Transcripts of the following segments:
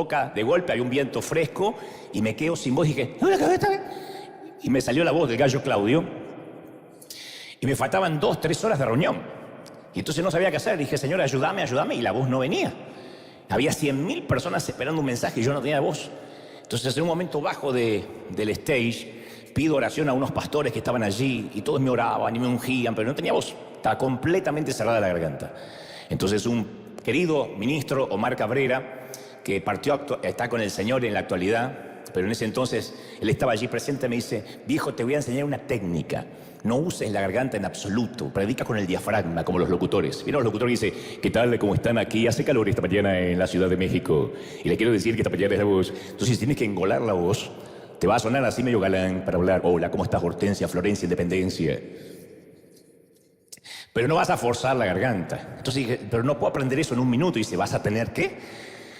boca, de golpe hay un viento fresco y me quedo sin voz y dije, ¿no la cabeza? Y me salió la voz del gallo Claudio y me faltaban 2, 3 horas de reunión. Y entonces no sabía qué hacer. Dije, señora, ayúdame, ayúdame. Y la voz no venía. Había 100.000 personas esperando un mensaje y yo no tenía voz. Entonces en un momento bajo del stage pido oración a unos pastores que estaban allí y todos me oraban y me ungían, pero no tenía voz. Estaba completamente cerrada la garganta. Entonces un querido ministro, Omar Cabrera, que está con el Señor en la actualidad, pero en ese entonces él estaba allí presente, me dice, viejo, te voy a enseñar una técnica. No uses la garganta en absoluto, predica con el diafragma, como los locutores. Mira, los locutores dicen, ¿qué tal? ¿Cómo están aquí? Hace calor esta mañana en la Ciudad de México. Y le quiero decir que esta mañana es la voz. Entonces tienes que engolar la voz. Te va a sonar así medio galán para hablar. Hola, ¿cómo estás, Hortensia, Florencia, Independencia? Pero no vas a forzar la garganta. Entonces dije, pero no puedo aprender eso en un minuto. Y dice, ¿vas a tener qué?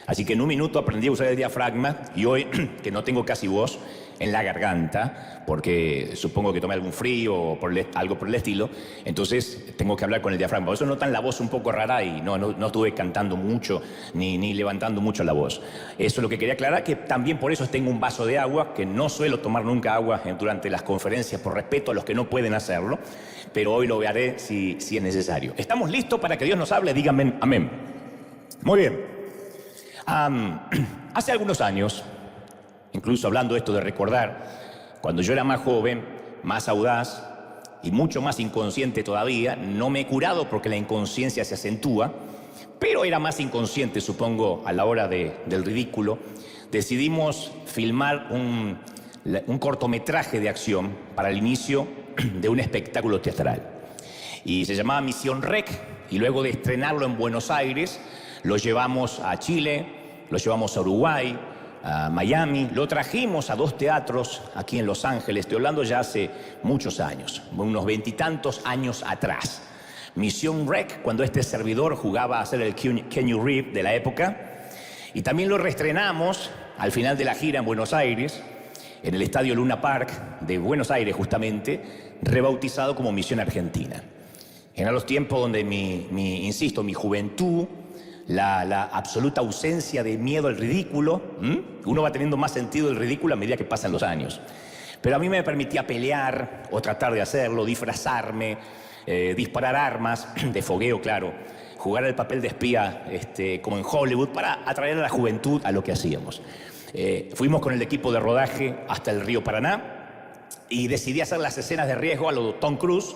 Así que en un minuto aprendí a usar el diafragma y hoy, que no tengo casi voz en la garganta, porque supongo que tomé algún frío o algo por el estilo, entonces tengo que hablar con el diafragma. Por eso notan la voz un poco rara y no estuve cantando mucho ni levantando mucho la voz. Eso es lo que quería aclarar, que también por eso tengo un vaso de agua, que no suelo tomar nunca agua durante las conferencias por respeto a los que no pueden hacerlo, pero hoy lo haré si es necesario. ¿Estamos listos para que Dios nos hable? Díganme amén. Muy bien. Hace algunos años, incluso hablando esto de recordar, cuando yo era más joven, más audaz y mucho más inconsciente todavía, no me he curado porque la inconsciencia se acentúa, pero era más inconsciente, supongo, a la hora del ridículo, decidimos filmar un cortometraje de acción para el inicio de un espectáculo teatral. Y se llamaba Misión Rec, y luego de estrenarlo en Buenos Aires, lo llevamos a Chile, lo llevamos a Uruguay, a Miami, lo trajimos a 2 teatros aquí en Los Ángeles, estoy hablando ya hace muchos años, unos 20 y tantos años atrás. Misión Rec, cuando este servidor jugaba a ser el Keanu Reeves de la época, y también lo reestrenamos al final de la gira en Buenos Aires, en el Estadio Luna Park de Buenos Aires justamente, rebautizado como Misión Argentina. Eran los tiempos donde insisto, mi juventud, la absoluta ausencia de miedo al ridículo. Uno va teniendo más sentido del ridículo a medida que pasan los años. Pero a mí me permitía pelear o tratar de hacerlo, disfrazarme, disparar armas, de fogueo, claro, jugar el papel de espía como en Hollywood para atraer a la juventud a lo que hacíamos. Fuimos con el equipo de rodaje hasta el río Paraná y decidí hacer las escenas de riesgo a lo Tom Cruise,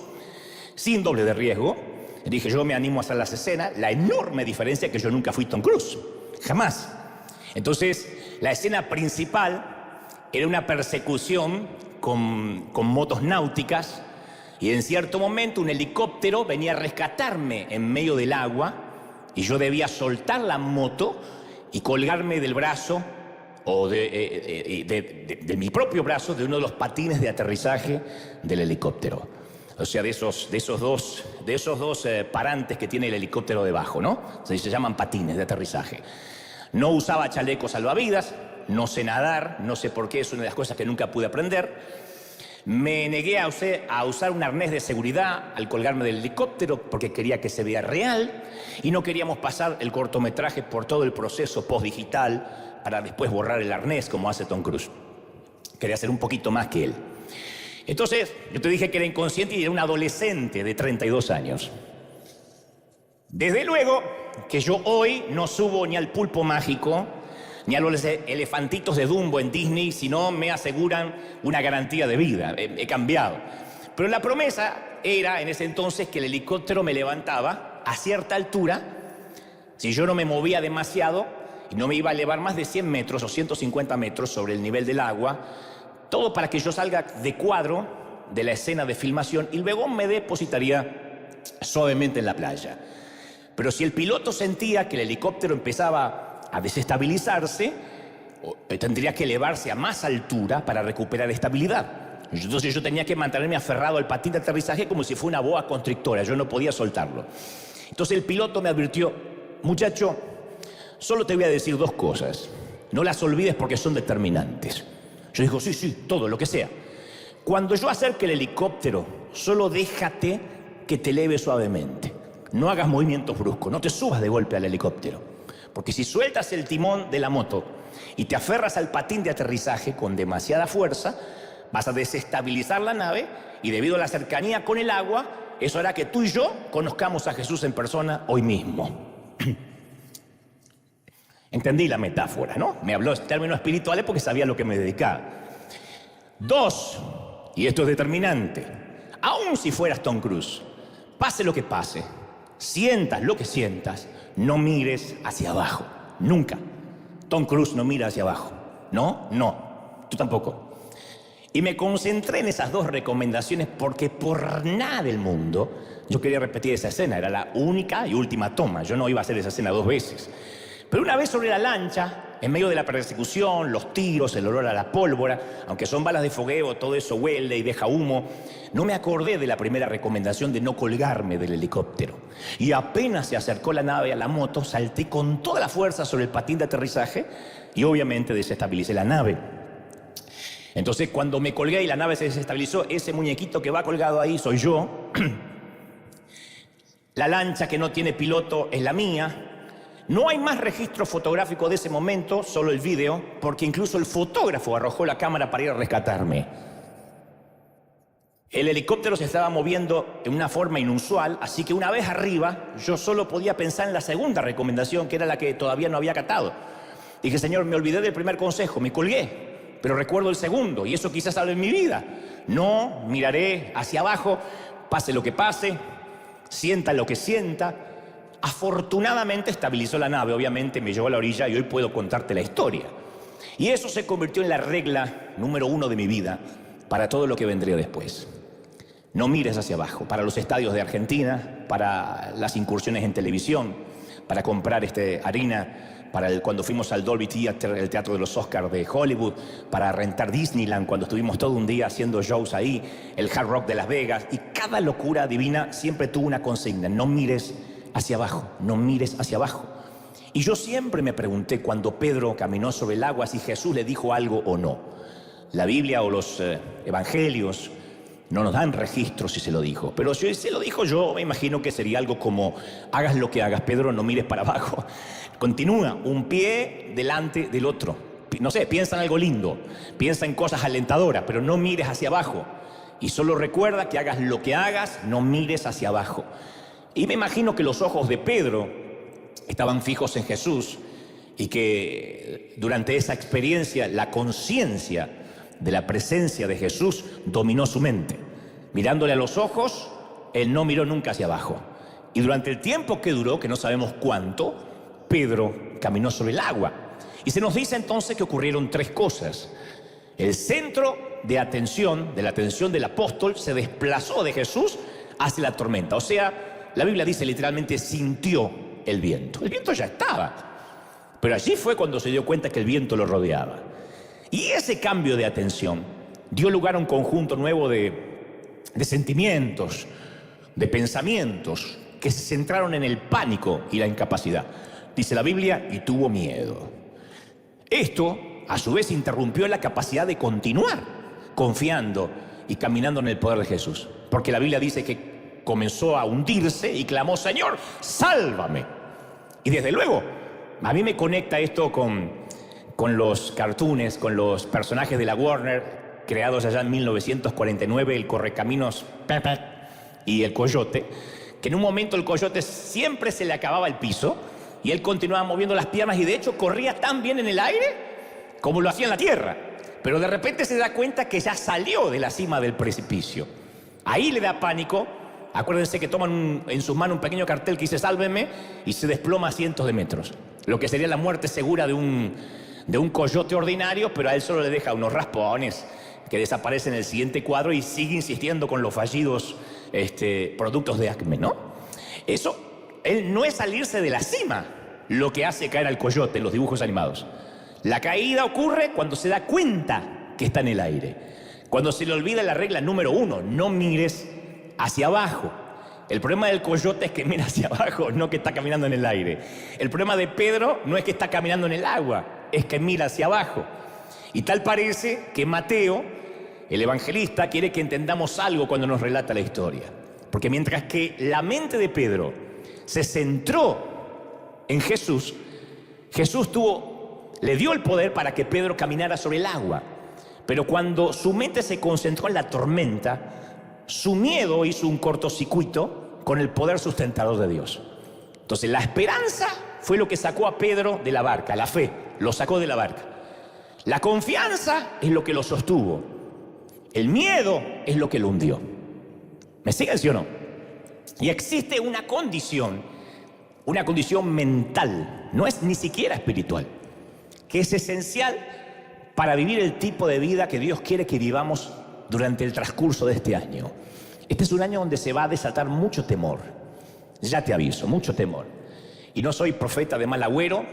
sin doble de riesgo. Dije, yo me animo a hacer las escenas. La enorme diferencia es que yo nunca fui Tom Cruise. Jamás. Entonces, la escena principal era una persecución con motos náuticas y en cierto momento un helicóptero venía a rescatarme en medio del agua y yo debía soltar la moto y colgarme del brazo o de mi propio brazo de uno de los patines de aterrizaje del helicóptero. O sea, de esos dos parantes que tiene el helicóptero debajo, ¿no? Se llaman patines de aterrizaje. No usaba chalecos salvavidas, no sé nadar, no sé por qué, es una de las cosas que nunca pude aprender. Me negué a usar un arnés de seguridad al colgarme del helicóptero porque quería que se vea real y no queríamos pasar el cortometraje por todo el proceso postdigital para después borrar el arnés como hace Tom Cruise. Quería ser un poquito más que él. Entonces, yo te dije que era inconsciente y era un adolescente de 32 años. Desde luego que yo hoy no subo ni al pulpo mágico, ni a los elefantitos de Dumbo en Disney, sino me aseguran una garantía de vida. He cambiado. Pero la promesa era en ese entonces que el helicóptero me levantaba a cierta altura, si yo no me movía demasiado y no me iba a elevar más de 100 metros o 150 metros sobre el nivel del agua, todo para que yo salga de cuadro de la escena de filmación y luego me depositaría suavemente en la playa. Pero si el piloto sentía que el helicóptero empezaba a desestabilizarse, tendría que elevarse a más altura para recuperar estabilidad. Entonces yo tenía que mantenerme aferrado al patín de aterrizaje como si fuera una boa constrictora, yo no podía soltarlo. Entonces el piloto me advirtió, muchacho, solo te voy a decir 2 cosas, no las olvides porque son determinantes. Yo digo, sí, todo, lo que sea. Cuando yo acerque el helicóptero, solo déjate que te eleve suavemente. No hagas movimientos bruscos, no te subas de golpe al helicóptero. Porque si sueltas el timón de la moto y te aferras al patín de aterrizaje con demasiada fuerza, vas a desestabilizar la nave y debido a la cercanía con el agua, eso hará que tú y yo conozcamos a Jesús en persona hoy mismo. Entendí la metáfora, ¿no? Me habló en términos espirituales porque sabía a lo que me dedicaba. 2, y esto es determinante, aun si fueras Tom Cruise, pase lo que pase, sientas lo que sientas, no mires hacia abajo, nunca. Tom Cruise no mira hacia abajo, ¿no? No, tú tampoco. Y me concentré en esas 2 recomendaciones porque por nada del mundo yo quería repetir esa escena, era la única y última toma, yo no iba a hacer esa escena 2 veces. Pero una vez sobre la lancha, en medio de la persecución, los tiros, el olor a la pólvora, aunque son balas de fogueo, todo eso huele y deja humo, no me acordé de la primera recomendación de no colgarme del helicóptero. Y apenas se acercó la nave a la moto, salté con toda la fuerza sobre el patín de aterrizaje y obviamente desestabilicé la nave. Entonces cuando me colgué y la nave se desestabilizó, ese muñequito que va colgado ahí soy yo. La lancha que no tiene piloto es la mía. No hay más registro fotográfico de ese momento, solo el video, porque incluso el fotógrafo arrojó la cámara para ir a rescatarme. El helicóptero se estaba moviendo en una forma inusual, así que una vez arriba, yo solo podía pensar en la segunda recomendación, que era la que todavía no había acatado. Dije, Señor, me olvidé del primer consejo, me colgué, pero recuerdo el segundo, y eso quizás salve mi vida. No miraré hacia abajo, pase lo que pase, sienta lo que sienta. Afortunadamente estabilizó la nave, obviamente me llevó a la orilla y hoy puedo contarte la historia. Y eso se convirtió en la regla número 1 de mi vida para todo lo que vendría después. No mires hacia abajo, para los estadios de Argentina, para las incursiones en televisión, para comprar harina, cuando fuimos al Dolby Theater, el teatro de los Oscars de Hollywood, para rentar Disneyland, cuando estuvimos todo un día haciendo shows ahí, el Hard Rock de Las Vegas, y cada locura divina siempre tuvo una consigna: no mires hacia abajo, no mires hacia abajo. Y yo siempre me pregunté cuando Pedro caminó sobre el agua si Jesús le dijo algo o no. La Biblia o los evangelios no nos dan registro si se lo dijo, pero si se lo dijo, yo me imagino que sería algo como: hagas lo que hagas, Pedro, no mires para abajo. Continúa, un pie delante del otro. No sé, piensa en algo lindo, piensa en cosas alentadoras, pero no mires hacia abajo. Y solo recuerda que hagas lo que hagas, no mires hacia abajo. Y me imagino que los ojos de Pedro estaban fijos en Jesús y que durante esa experiencia la conciencia de la presencia de Jesús dominó su mente. Mirándole a los ojos, él no miró nunca hacia abajo. Y durante el tiempo que duró, que no sabemos cuánto, Pedro caminó sobre el agua. Y se nos dice entonces que ocurrieron 3 cosas. El centro de la atención del apóstol se desplazó de Jesús hacia la tormenta. O sea, la Biblia dice literalmente sintió el viento. El viento ya estaba, pero allí fue cuando se dio cuenta que el viento lo rodeaba. Y ese cambio de atención dio lugar a un conjunto nuevo de sentimientos, de pensamientos que se centraron en el pánico y la incapacidad. Dice la Biblia, y tuvo miedo. Esto, a su vez, interrumpió la capacidad de continuar confiando y caminando en el poder de Jesús. Porque la Biblia dice que comenzó a hundirse y clamó: Señor, sálvame. Y desde luego, a mí me conecta esto con los cartoons, con los personajes de la Warner, creados allá en 1949, el Correcaminos Pepe y el Coyote, que en un momento el Coyote siempre se le acababa el piso y él continuaba moviendo las piernas y de hecho corría tan bien en el aire como lo hacía en la tierra. Pero de repente se da cuenta que ya salió de la cima del precipicio. Ahí le da pánico. Acuérdense que toman en sus manos un pequeño cartel que dice sálveme y se desploma a cientos de metros. Lo que sería la muerte segura de un coyote ordinario, pero a él solo le deja unos raspones que desaparecen en el siguiente cuadro y sigue insistiendo con los fallidos productos de Acme, ¿no? Eso, él no es salirse de la cima lo que hace caer al coyote en los dibujos animados. La caída ocurre cuando se da cuenta que está en el aire. Cuando se le olvida la regla número 1, no mires hacia abajo. El problema del coyote es que mira hacia abajo, no que está caminando en el aire. El problema de Pedro no es que está caminando en el agua, es que mira hacia abajo. Y tal parece que Mateo, el evangelista, quiere que entendamos algo cuando nos relata la historia. Porque mientras que la mente de Pedro se centró en Jesús, Jesús tuvo le dio el poder para que Pedro caminara sobre el agua. Pero cuando su mente se concentró en la tormenta, su miedo hizo un cortocircuito con el poder sustentador de Dios. Entonces la esperanza fue lo que sacó a Pedro de la barca, la fe lo sacó de la barca. La confianza es lo que lo sostuvo. El miedo es lo que lo hundió. ¿Me siguen, sí o no? Y existe una condición mental, no es ni siquiera espiritual, que es esencial para vivir el tipo de vida que Dios quiere que vivamos durante el transcurso de este año. Este es un año donde se va a desatar mucho temor. Ya te aviso, mucho temor. Y no soy profeta de mal agüero,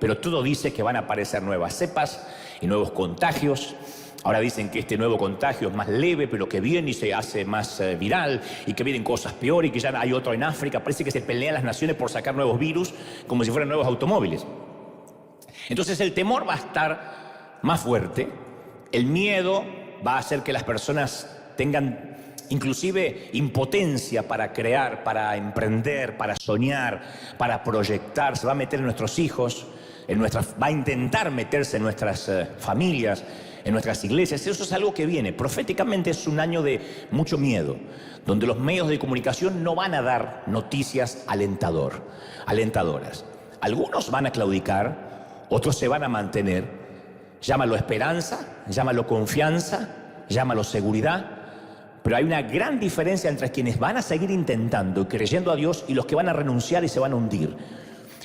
pero todo dice que van a aparecer nuevas cepas y nuevos contagios. Ahora dicen que este nuevo contagio es más leve, pero que viene y se hace más viral, y que vienen cosas peores, y que ya hay otro en África. Parece que se pelean las naciones por sacar nuevos virus, como si fueran nuevos automóviles. Entonces el temor va a estar más fuerte, el miedo va a hacer que las personas tengan inclusive impotencia para crear, para emprender, para soñar, para proyectar. Se va a meter en nuestros hijos, va a intentar meterse en nuestras familias, en nuestras iglesias. Eso es algo que viene. Proféticamente es un año de mucho miedo, donde los medios de comunicación no van a dar noticias alentadoras. Algunos van a claudicar, otros se van a mantener. Llámalo esperanza, llámalo confianza, llámalo seguridad. Pero hay una gran diferencia entre quienes van a seguir intentando y creyendo a Dios y los que van a renunciar y se van a hundir.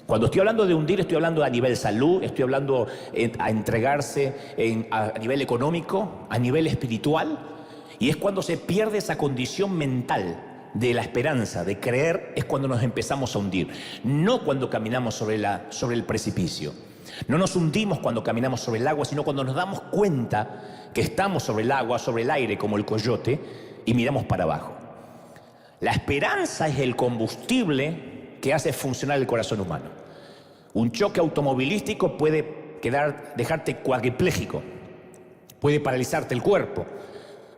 Cuando estoy hablando de hundir, estoy hablando a nivel salud, estoy hablando a entregarse a nivel económico, a nivel espiritual. Y es cuando se pierde esa condición mental de la esperanza, de creer, es cuando nos empezamos a hundir. No cuando caminamos sobre el precipicio. No nos hundimos cuando caminamos sobre el agua, sino cuando nos damos cuenta que estamos sobre el agua, sobre el aire, como el coyote, y miramos para abajo. La esperanza es el combustible que hace funcionar el corazón humano. Un choque automovilístico puede dejarte cuadripléjico, puede paralizarte el cuerpo,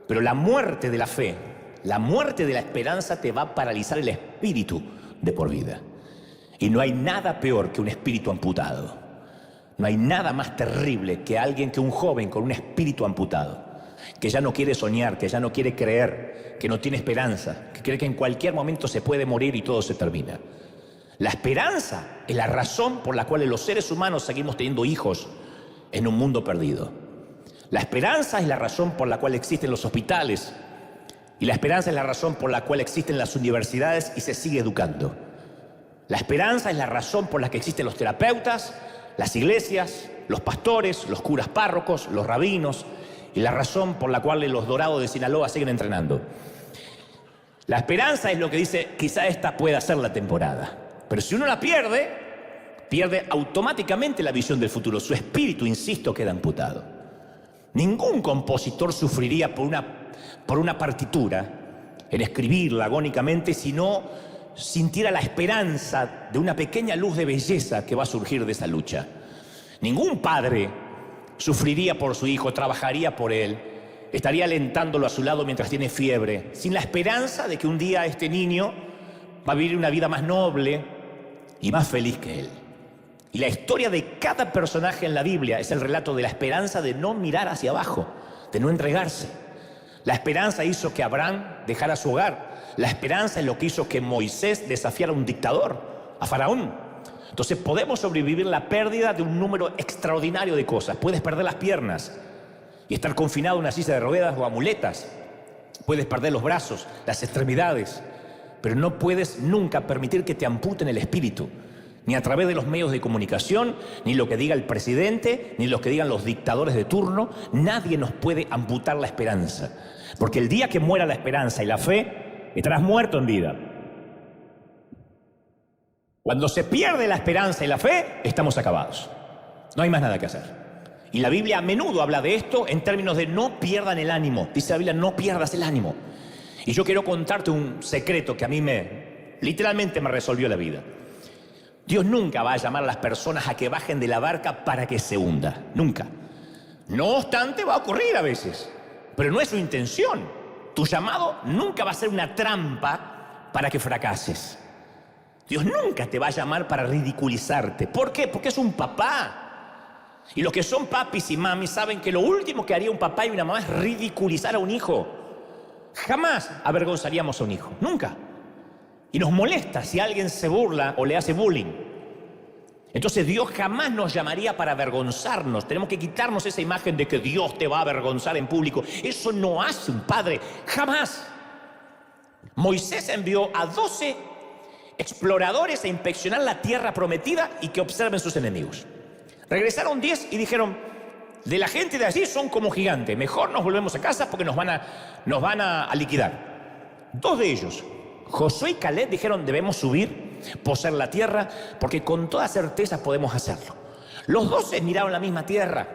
pero la muerte de la fe, la muerte de la esperanza te va a paralizar el espíritu de por vida. Y no hay nada peor que un espíritu amputado. No hay nada más terrible que un joven con un espíritu amputado, que ya no quiere soñar, que ya no quiere creer, que no tiene esperanza, que cree que en cualquier momento se puede morir y todo se termina. La esperanza es la razón por la cual los seres humanos seguimos teniendo hijos en un mundo perdido. La esperanza es la razón por la cual existen los hospitales, y la esperanza es la razón por la cual existen las universidades y se sigue educando. La esperanza es la razón por la que existen los terapeutas, las iglesias, los pastores, los curas párrocos, los rabinos, y la razón por la cual los Dorados de Sinaloa siguen entrenando. La esperanza es lo que dice, quizá esta pueda ser la temporada. Pero si uno la pierde automáticamente la visión del futuro. Su espíritu, insisto, queda amputado. Ningún compositor sufriría por una partitura, en escribirla agónicamente, si no sintiera la esperanza de una pequeña luz de belleza que va a surgir de esa lucha. Ningún padre sufriría por su hijo, trabajaría por él, estaría alentándolo a su lado mientras tiene fiebre, sin la esperanza de que un día este niño va a vivir una vida más noble y más feliz que él. Y la historia de cada personaje en la Biblia es el relato de la esperanza de no mirar hacia abajo, de no entregarse. La esperanza hizo que Abraham dejara su hogar. La esperanza es lo que hizo que Moisés desafiara a un dictador, a Faraón. Entonces podemos sobrevivir la pérdida de un número extraordinario de cosas. Puedes perder las piernas y estar confinado en una silla de ruedas o a muletas. Puedes perder los brazos, las extremidades, pero no puedes nunca permitir que te amputen el espíritu, ni a través de los medios de comunicación, ni lo que diga el presidente, ni lo que digan los dictadores de turno. Nadie nos puede amputar la esperanza, porque el día que muera la esperanza y la fe, estarás muerto en vida. Cuando se pierde la esperanza y la fe, estamos acabados. No hay más nada que hacer. Y la Biblia a menudo habla de esto en términos de no pierdan el ánimo. Dice la Biblia, no pierdas el ánimo. Y yo quiero contarte un secreto que a mí literalmente me resolvió la vida. Dios nunca va a llamar a las personas a que bajen de la barca para que se hunda. Nunca. No obstante, va a ocurrir a veces, pero no es su intención. Tu llamado nunca va a ser una trampa para que fracases. Dios nunca te va a llamar para ridiculizarte. ¿Por qué? Porque es un papá. Y los que son papis y mamis saben que lo último que haría un papá y una mamá es ridiculizar a un hijo. Jamás avergonzaríamos a un hijo, nunca. Y nos molesta si alguien se burla o le hace bullying. Entonces Dios jamás nos llamaría para avergonzarnos. Tenemos que quitarnos esa imagen de que Dios te va a avergonzar en público. Eso no hace un padre, jamás. Moisés envió a 12 exploradores a inspeccionar la tierra prometida y que observen sus enemigos. Regresaron 10 y dijeron, de la gente de allí son como gigantes, mejor nos volvemos a casa porque nos van a liquidar. 2 de ellos, Josué y Caleb, dijeron, debemos subir, poseer la tierra, porque con toda certeza podemos hacerlo. Los 12 miraron la misma tierra,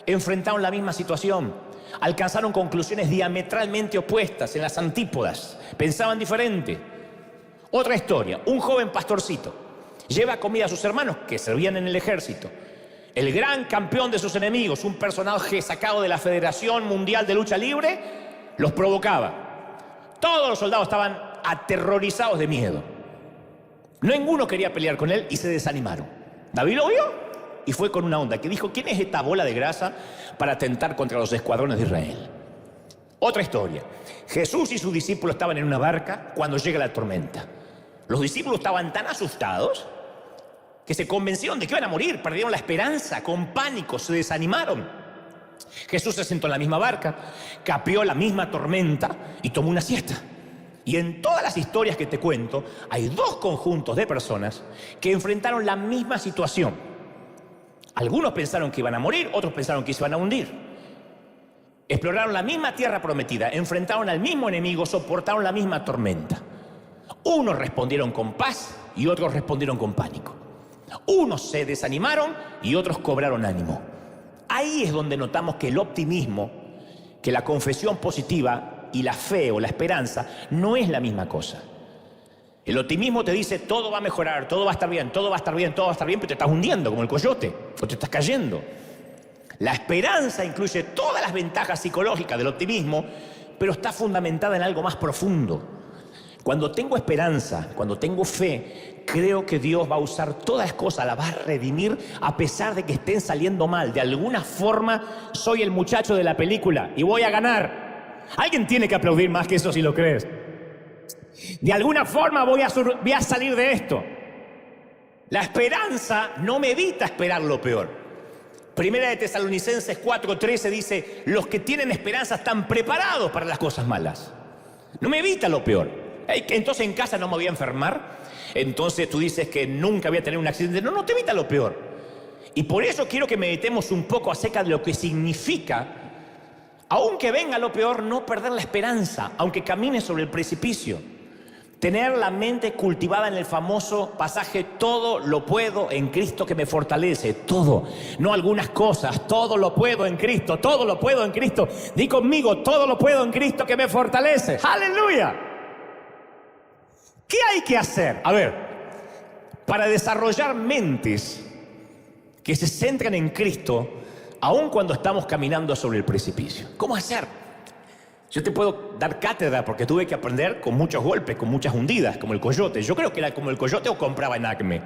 enfrentaron la misma situación, alcanzaron conclusiones diametralmente opuestas, en las antípodas, pensaban diferente. Otra historia, un joven pastorcito lleva comida a sus hermanos que servían en el ejército. El gran campeón de sus enemigos, un personaje sacado de la Federación Mundial de Lucha Libre, los provocaba. Todos los soldados estaban aterrorizados de miedo. Ninguno quería pelear con él y se desanimaron. David lo vio y fue con una onda que dijo, ¿quién es esta bola de grasa para atentar contra los escuadrones de Israel? Otra historia. Jesús y sus discípulos estaban en una barca cuando llega la tormenta. Los discípulos estaban tan asustados que se convencieron de que iban a morir, perdieron la esperanza, con pánico, se desanimaron. Jesús se sentó en la misma barca, capeó la misma tormenta y tomó una siesta. Y en todas las historias que te cuento, hay 2 conjuntos de personas que enfrentaron la misma situación. Algunos pensaron que iban a morir, otros pensaron que se iban a hundir. Exploraron la misma tierra prometida, enfrentaron al mismo enemigo, soportaron la misma tormenta. Unos respondieron con paz y otros respondieron con pánico. Unos se desanimaron y otros cobraron ánimo. Ahí es donde notamos que el optimismo, que la confesión positiva y la fe o la esperanza no es la misma cosa. El optimismo te dice todo va a mejorar, todo va a estar bien, todo va a estar bien, todo va a estar bien, pero te estás hundiendo como el coyote o te estás cayendo. La esperanza incluye todas las ventajas psicológicas del optimismo, pero está fundamentada en algo más profundo. Cuando tengo esperanza, cuando tengo fe, creo que Dios va a usar todas las cosas, las va a redimir a pesar de que estén saliendo mal. De alguna forma soy el muchacho de la película y voy a ganar. Alguien tiene que aplaudir más que eso si lo crees. De alguna forma voy a salir de esto. La esperanza no me evita esperar lo peor. Primera de Tesalonicenses 4:13 dice, los que tienen esperanza están preparados para las cosas malas. No me evita lo peor. Entonces en casa no me voy a enfermar. Entonces tú dices que nunca voy a tener un accidente. No te evita lo peor. Y por eso quiero que meditemos un poco acerca de lo que significa, aunque venga lo peor, no perder la esperanza, aunque camine sobre el precipicio. Tener la mente cultivada en el famoso pasaje, todo lo puedo en Cristo que me fortalece. Todo, no algunas cosas, todo lo puedo en Cristo, todo lo puedo en Cristo. Di conmigo, todo lo puedo en Cristo que me fortalece. ¡Aleluya! ¿Qué hay que hacer? A ver, para desarrollar mentes que se centran en Cristo, aun cuando estamos caminando sobre el precipicio. ¿Cómo hacer? Yo te puedo dar cátedra porque tuve que aprender con muchos golpes, con muchas hundidas, como el coyote. Yo creo que era como el coyote o compraba en Acme.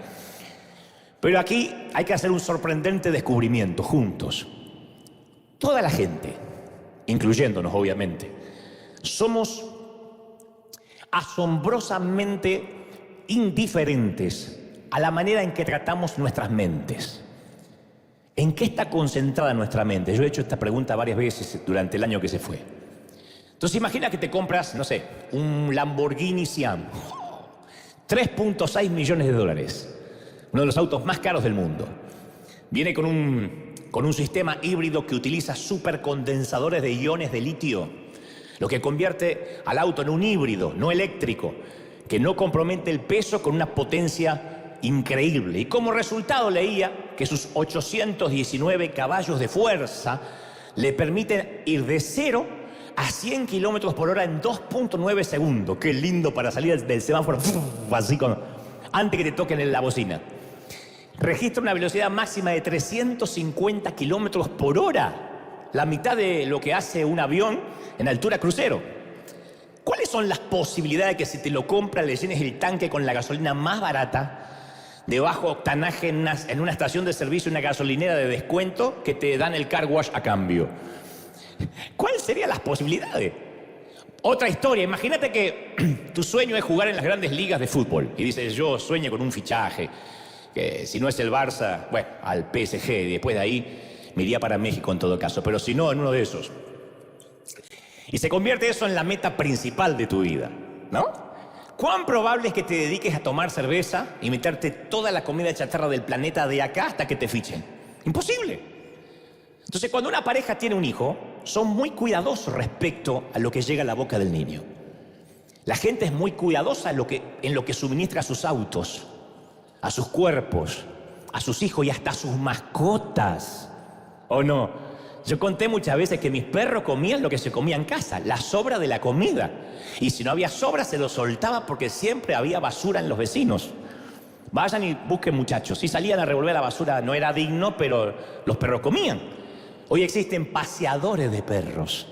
Pero aquí hay que hacer un sorprendente descubrimiento juntos. Toda la gente, incluyéndonos obviamente, somos asombrosamente indiferentes a la manera en que tratamos nuestras mentes. ¿En qué está concentrada nuestra mente? Yo he hecho esta pregunta varias veces durante el año que se fue. Entonces imagina que te compras, no sé, un Lamborghini Siam, 3.6 millones de dólares, uno de los autos más caros del mundo. Viene con un sistema híbrido que utiliza supercondensadores de iones de litio, lo que convierte al auto en un híbrido, no eléctrico, que no compromete el peso con una potencia increíble. Y como resultado leía que sus 819 caballos de fuerza le permiten ir de 0 a 100 kilómetros por hora en 2.9 segundos. Qué lindo para salir del semáforo, así como antes que te toquen en la bocina. Registra una velocidad máxima de 350 kilómetros por hora, la mitad de lo que hace un avión en altura crucero. ¿Cuáles son las posibilidades de que si te lo compras le llenes el tanque con la gasolina más barata, de bajo octanaje en una estación de servicio, una gasolinera de descuento que te dan el car wash a cambio. ¿Cuáles serían las posibilidades? Otra historia, imagínate que tu sueño es jugar en las grandes ligas de fútbol y dices, yo sueño con un fichaje, que si no es el Barça, bueno, al PSG, y después de ahí me iría para México en todo caso, pero si no, en uno de esos. Y se convierte eso en la meta principal de tu vida, ¿no? ¿Cuán probable es que te dediques a tomar cerveza y meterte toda la comida chatarra del planeta de acá hasta que te fichen? Imposible. Entonces, cuando una pareja tiene un hijo, son muy cuidadosos respecto a lo que llega a la boca del niño. La gente es muy cuidadosa en lo que suministra a sus autos, a sus cuerpos, a sus hijos y hasta a sus mascotas. ¿O no? Yo conté muchas veces que mis perros comían lo que se comía en casa, la sobra de la comida. Y si no había sobra, se lo soltaba porque siempre había basura en los vecinos. Vayan y busquen, muchachos. Si salían a revolver la basura no era digno, pero los perros comían. Hoy existen paseadores de perros.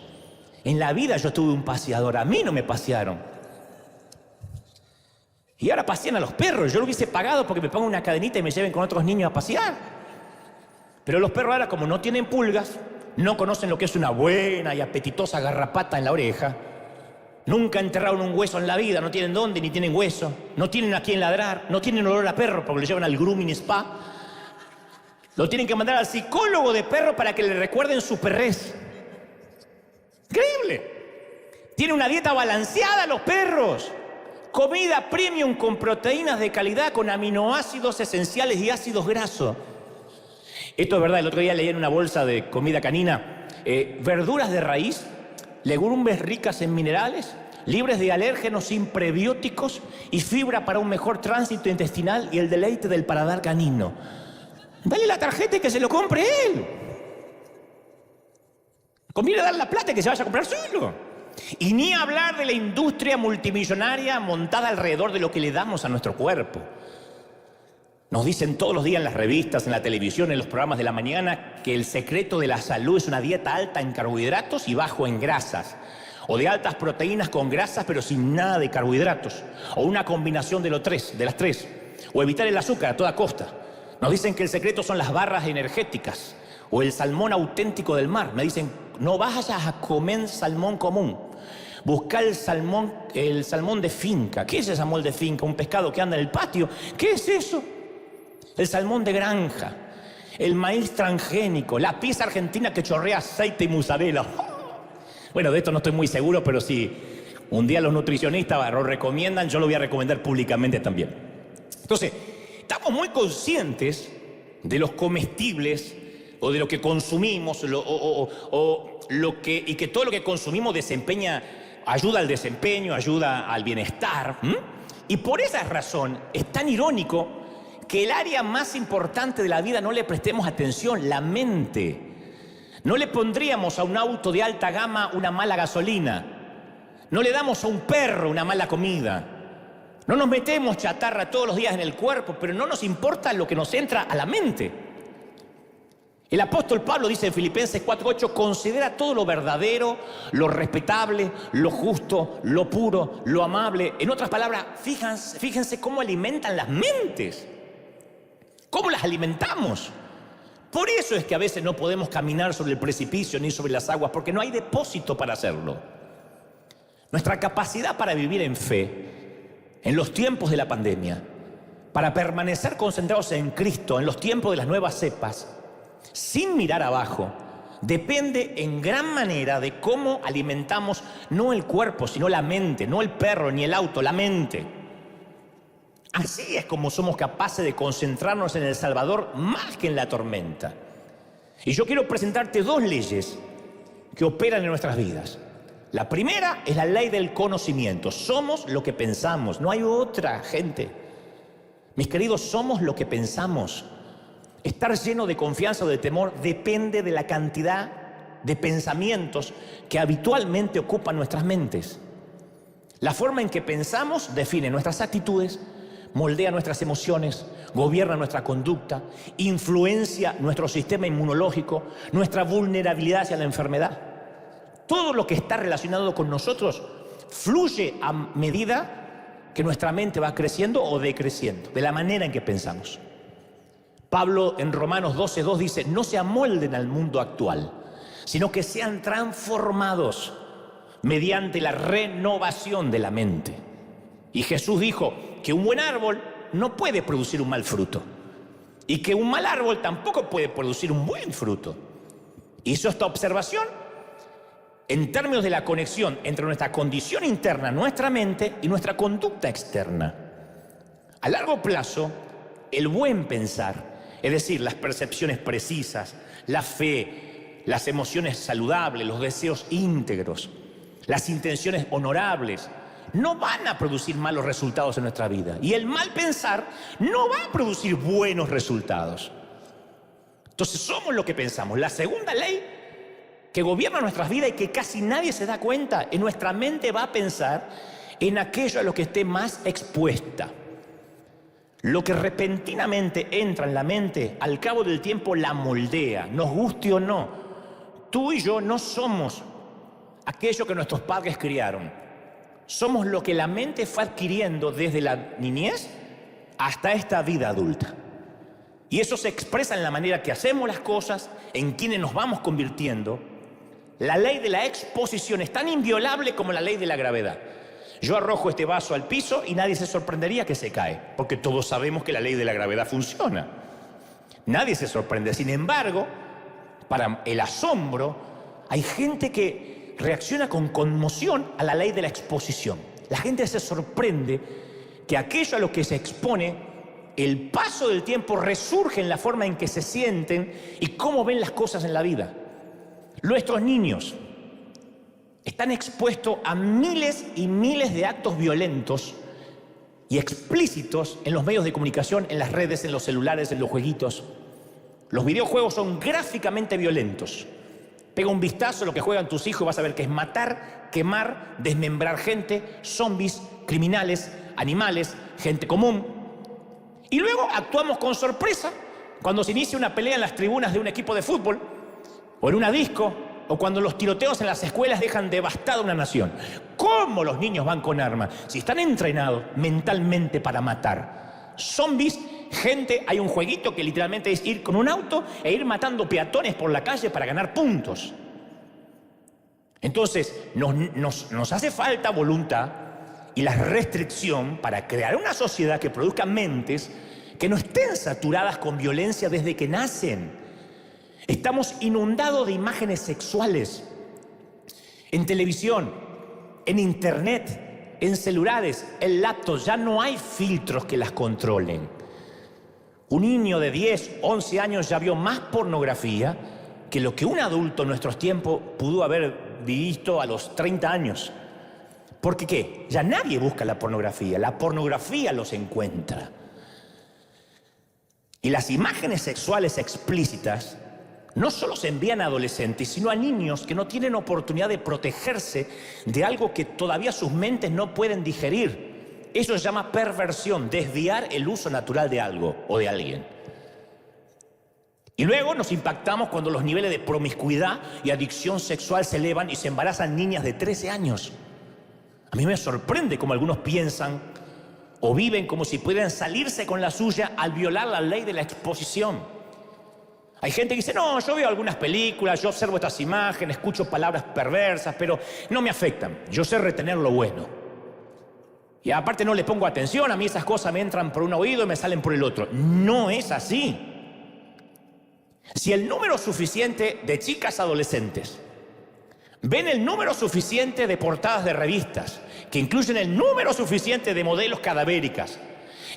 En la vida yo tuve un paseador, a mí no me pasearon. Y ahora pasean a los perros. Yo lo hubiese pagado porque me pongan una cadenita y me lleven con otros niños a pasear. Pero los perros ahora, como no tienen pulgas, no conocen lo que es una buena y apetitosa garrapata en la oreja. Nunca enterraron un hueso en la vida, no tienen dónde ni tienen hueso. No tienen a quién ladrar, no tienen olor a perro porque lo llevan al grooming spa. Lo tienen que mandar al psicólogo de perro para que le recuerden su perrez. Increíble. Tienen una dieta balanceada los perros. Comida premium con proteínas de calidad, con aminoácidos esenciales y ácidos grasos. Esto es verdad, el otro día leí en una bolsa de comida canina, verduras de raíz, legumbres ricas en minerales, libres de alérgenos sin prebióticos y fibra para un mejor tránsito intestinal y el deleite del paladar canino. Dale la tarjeta y que se lo compre él. Conviene darle la plata y que se vaya a comprar solo. Y ni hablar de la industria multimillonaria montada alrededor de lo que le damos a nuestro cuerpo. Nos dicen todos los días en las revistas, en la televisión, en los programas de la mañana, que el secreto de la salud es una dieta alta en carbohidratos y bajo en grasas. O de altas proteínas con grasas pero sin nada de carbohidratos. O una combinación de las tres. O evitar el azúcar a toda costa. Nos dicen que el secreto son las barras energéticas. O el salmón auténtico del mar. Me dicen, no vayas a comer salmón común. Busca el salmón de finca. ¿Qué es el salmón de finca? Un pescado que anda en el patio. ¿Qué es eso? El salmón de granja, el maíz transgénico, la pizza argentina que chorrea aceite y mozzarella. Bueno, de esto no estoy muy seguro, pero si un día los nutricionistas lo recomiendan, yo lo voy a recomendar públicamente también. Entonces, estamos muy conscientes de los comestibles o de lo que consumimos y que todo lo que consumimos ayuda al desempeño, ayuda al bienestar. Y por esa razón es tan irónico que el área más importante de la vida no le prestemos atención, la mente. No le pondríamos a un auto de alta gama una mala gasolina. No le damos a un perro una mala comida. No nos metemos chatarra todos los días en el cuerpo, pero no nos importa lo que nos entra a la mente. El apóstol Pablo dice en Filipenses 4:8, considera todo lo verdadero, lo respetable, lo justo, lo puro, lo amable. En otras palabras, fíjense cómo alimentan las mentes. ¿Cómo las alimentamos? Por eso es que a veces no podemos caminar sobre el precipicio ni sobre las aguas, porque no hay depósito para hacerlo. Nuestra capacidad para vivir en fe, en los tiempos de la pandemia, para permanecer concentrados en Cristo, en los tiempos de las nuevas cepas, sin mirar abajo, depende en gran manera de cómo alimentamos no el cuerpo, sino la mente, no el perro ni el auto, la mente. Así es como somos capaces de concentrarnos en el Salvador más que en la tormenta. Y yo quiero presentarte dos leyes que operan en nuestras vidas. La primera es la ley del conocimiento. Somos lo que pensamos, no hay otra, gente. Mis queridos, somos lo que pensamos. Estar lleno de confianza o de temor depende de la cantidad de pensamientos que habitualmente ocupan nuestras mentes. La forma en que pensamos define nuestras actitudes, moldea nuestras emociones, gobierna nuestra conducta, influencia nuestro sistema inmunológico, nuestra vulnerabilidad hacia la enfermedad. Todo lo que está relacionado con nosotros fluye a medida que nuestra mente va creciendo o decreciendo, de la manera en que pensamos. Pablo en Romanos 12:2 dice, no se amolden al mundo actual, sino que sean transformados mediante la renovación de la mente. Y Jesús dijo que un buen árbol no puede producir un mal fruto y que un mal árbol tampoco puede producir un buen fruto. Hizo esta observación en términos de la conexión entre nuestra condición interna, nuestra mente y nuestra conducta externa. A largo plazo, el buen pensar, es decir, las percepciones precisas, la fe, las emociones saludables, los deseos íntegros, las intenciones honorables, no van a producir malos resultados en nuestra vida. Y el mal pensar no va a producir buenos resultados. Entonces somos lo que pensamos. La segunda ley que gobierna nuestras vidas y que casi nadie se da cuenta, en nuestra mente va a pensar en aquello a lo que esté más expuesta. Lo que repentinamente entra en la mente, al cabo del tiempo la moldea, nos guste o no. Tú y yo no somos aquello que nuestros padres criaron. Somos lo que la mente fue adquiriendo desde la niñez hasta esta vida adulta. Y eso se expresa en la manera que hacemos las cosas, en quienes nos vamos convirtiendo. La ley de la exposición es tan inviolable como la ley de la gravedad. Yo arrojo este vaso al piso y nadie se sorprendería que se cae, porque todos sabemos que la ley de la gravedad funciona. Nadie se sorprende. Sin embargo, para el asombro, hay gente que reacciona con conmoción a la ley de la exposición. La gente se sorprende que aquello a lo que se expone, el paso del tiempo resurge en la forma en que se sienten y cómo ven las cosas en la vida. Nuestros niños están expuestos a miles y miles de actos violentos y explícitos en los medios de comunicación, en las redes, en los celulares, en los jueguitos. Los videojuegos son gráficamente violentos. Pega un vistazo a lo que juegan tus hijos y vas a ver que es matar, quemar, desmembrar gente, zombies, criminales, animales, gente común. Y luego actuamos con sorpresa cuando se inicia una pelea en las tribunas de un equipo de fútbol o en una disco, o cuando los tiroteos en las escuelas dejan devastada una nación. ¿Cómo los niños van con armas? Si están entrenados mentalmente para matar. Zombies, gente, hay un jueguito que literalmente es ir con un auto e ir matando peatones por la calle para ganar puntos. Entonces, nos hace falta voluntad y la restricción para crear una sociedad que produzca mentes que no estén saturadas con violencia desde que nacen. Estamos inundados de imágenes sexuales en televisión, en internet, en celulares, en laptops. Ya no hay filtros que las controlen. Un niño de 10, 11 años ya vio más pornografía que lo que un adulto en nuestros tiempos pudo haber visto a los 30 años. Porque ¿qué? Ya nadie busca la pornografía los encuentra. Y las imágenes sexuales explícitas no solo se envían a adolescentes, sino a niños que no tienen oportunidad de protegerse de algo que todavía sus mentes no pueden digerir. Eso se llama perversión, desviar el uso natural de algo o de alguien. Y luego nos impactamos cuando los niveles de promiscuidad y adicción sexual se elevan y se embarazan niñas de 13 años. A mí me sorprende cómo algunos piensan o viven como si pudieran salirse con la suya al violar la ley de la exposición. Hay gente que dice, no, yo veo algunas películas, yo observo estas imágenes, escucho palabras perversas, pero no me afectan. Yo sé retener lo bueno. Y aparte no le pongo atención, a mí esas cosas me entran por un oído y me salen por el otro. No es así. Si el número suficiente de chicas adolescentes ven el número suficiente de portadas de revistas, que incluyen el número suficiente de modelos cadavéricas,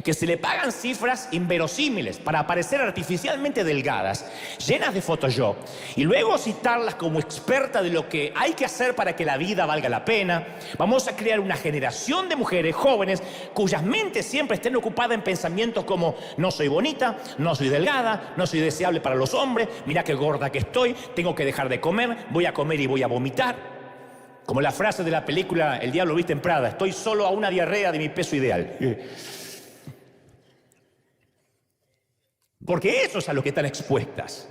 que se le pagan cifras inverosímiles para aparecer artificialmente delgadas, llenas de Photoshop, y luego citarlas como experta de lo que hay que hacer para que la vida valga la pena, vamos a crear una generación de mujeres jóvenes cuyas mentes siempre estén ocupadas en pensamientos como no soy bonita, no soy delgada, no soy deseable para los hombres, mira qué gorda que estoy, tengo que dejar de comer, voy a comer y voy a vomitar. Como la frase de la película El diablo viste en Prada, estoy solo a una diarrea de mi peso ideal. Porque eso es a lo que están expuestas.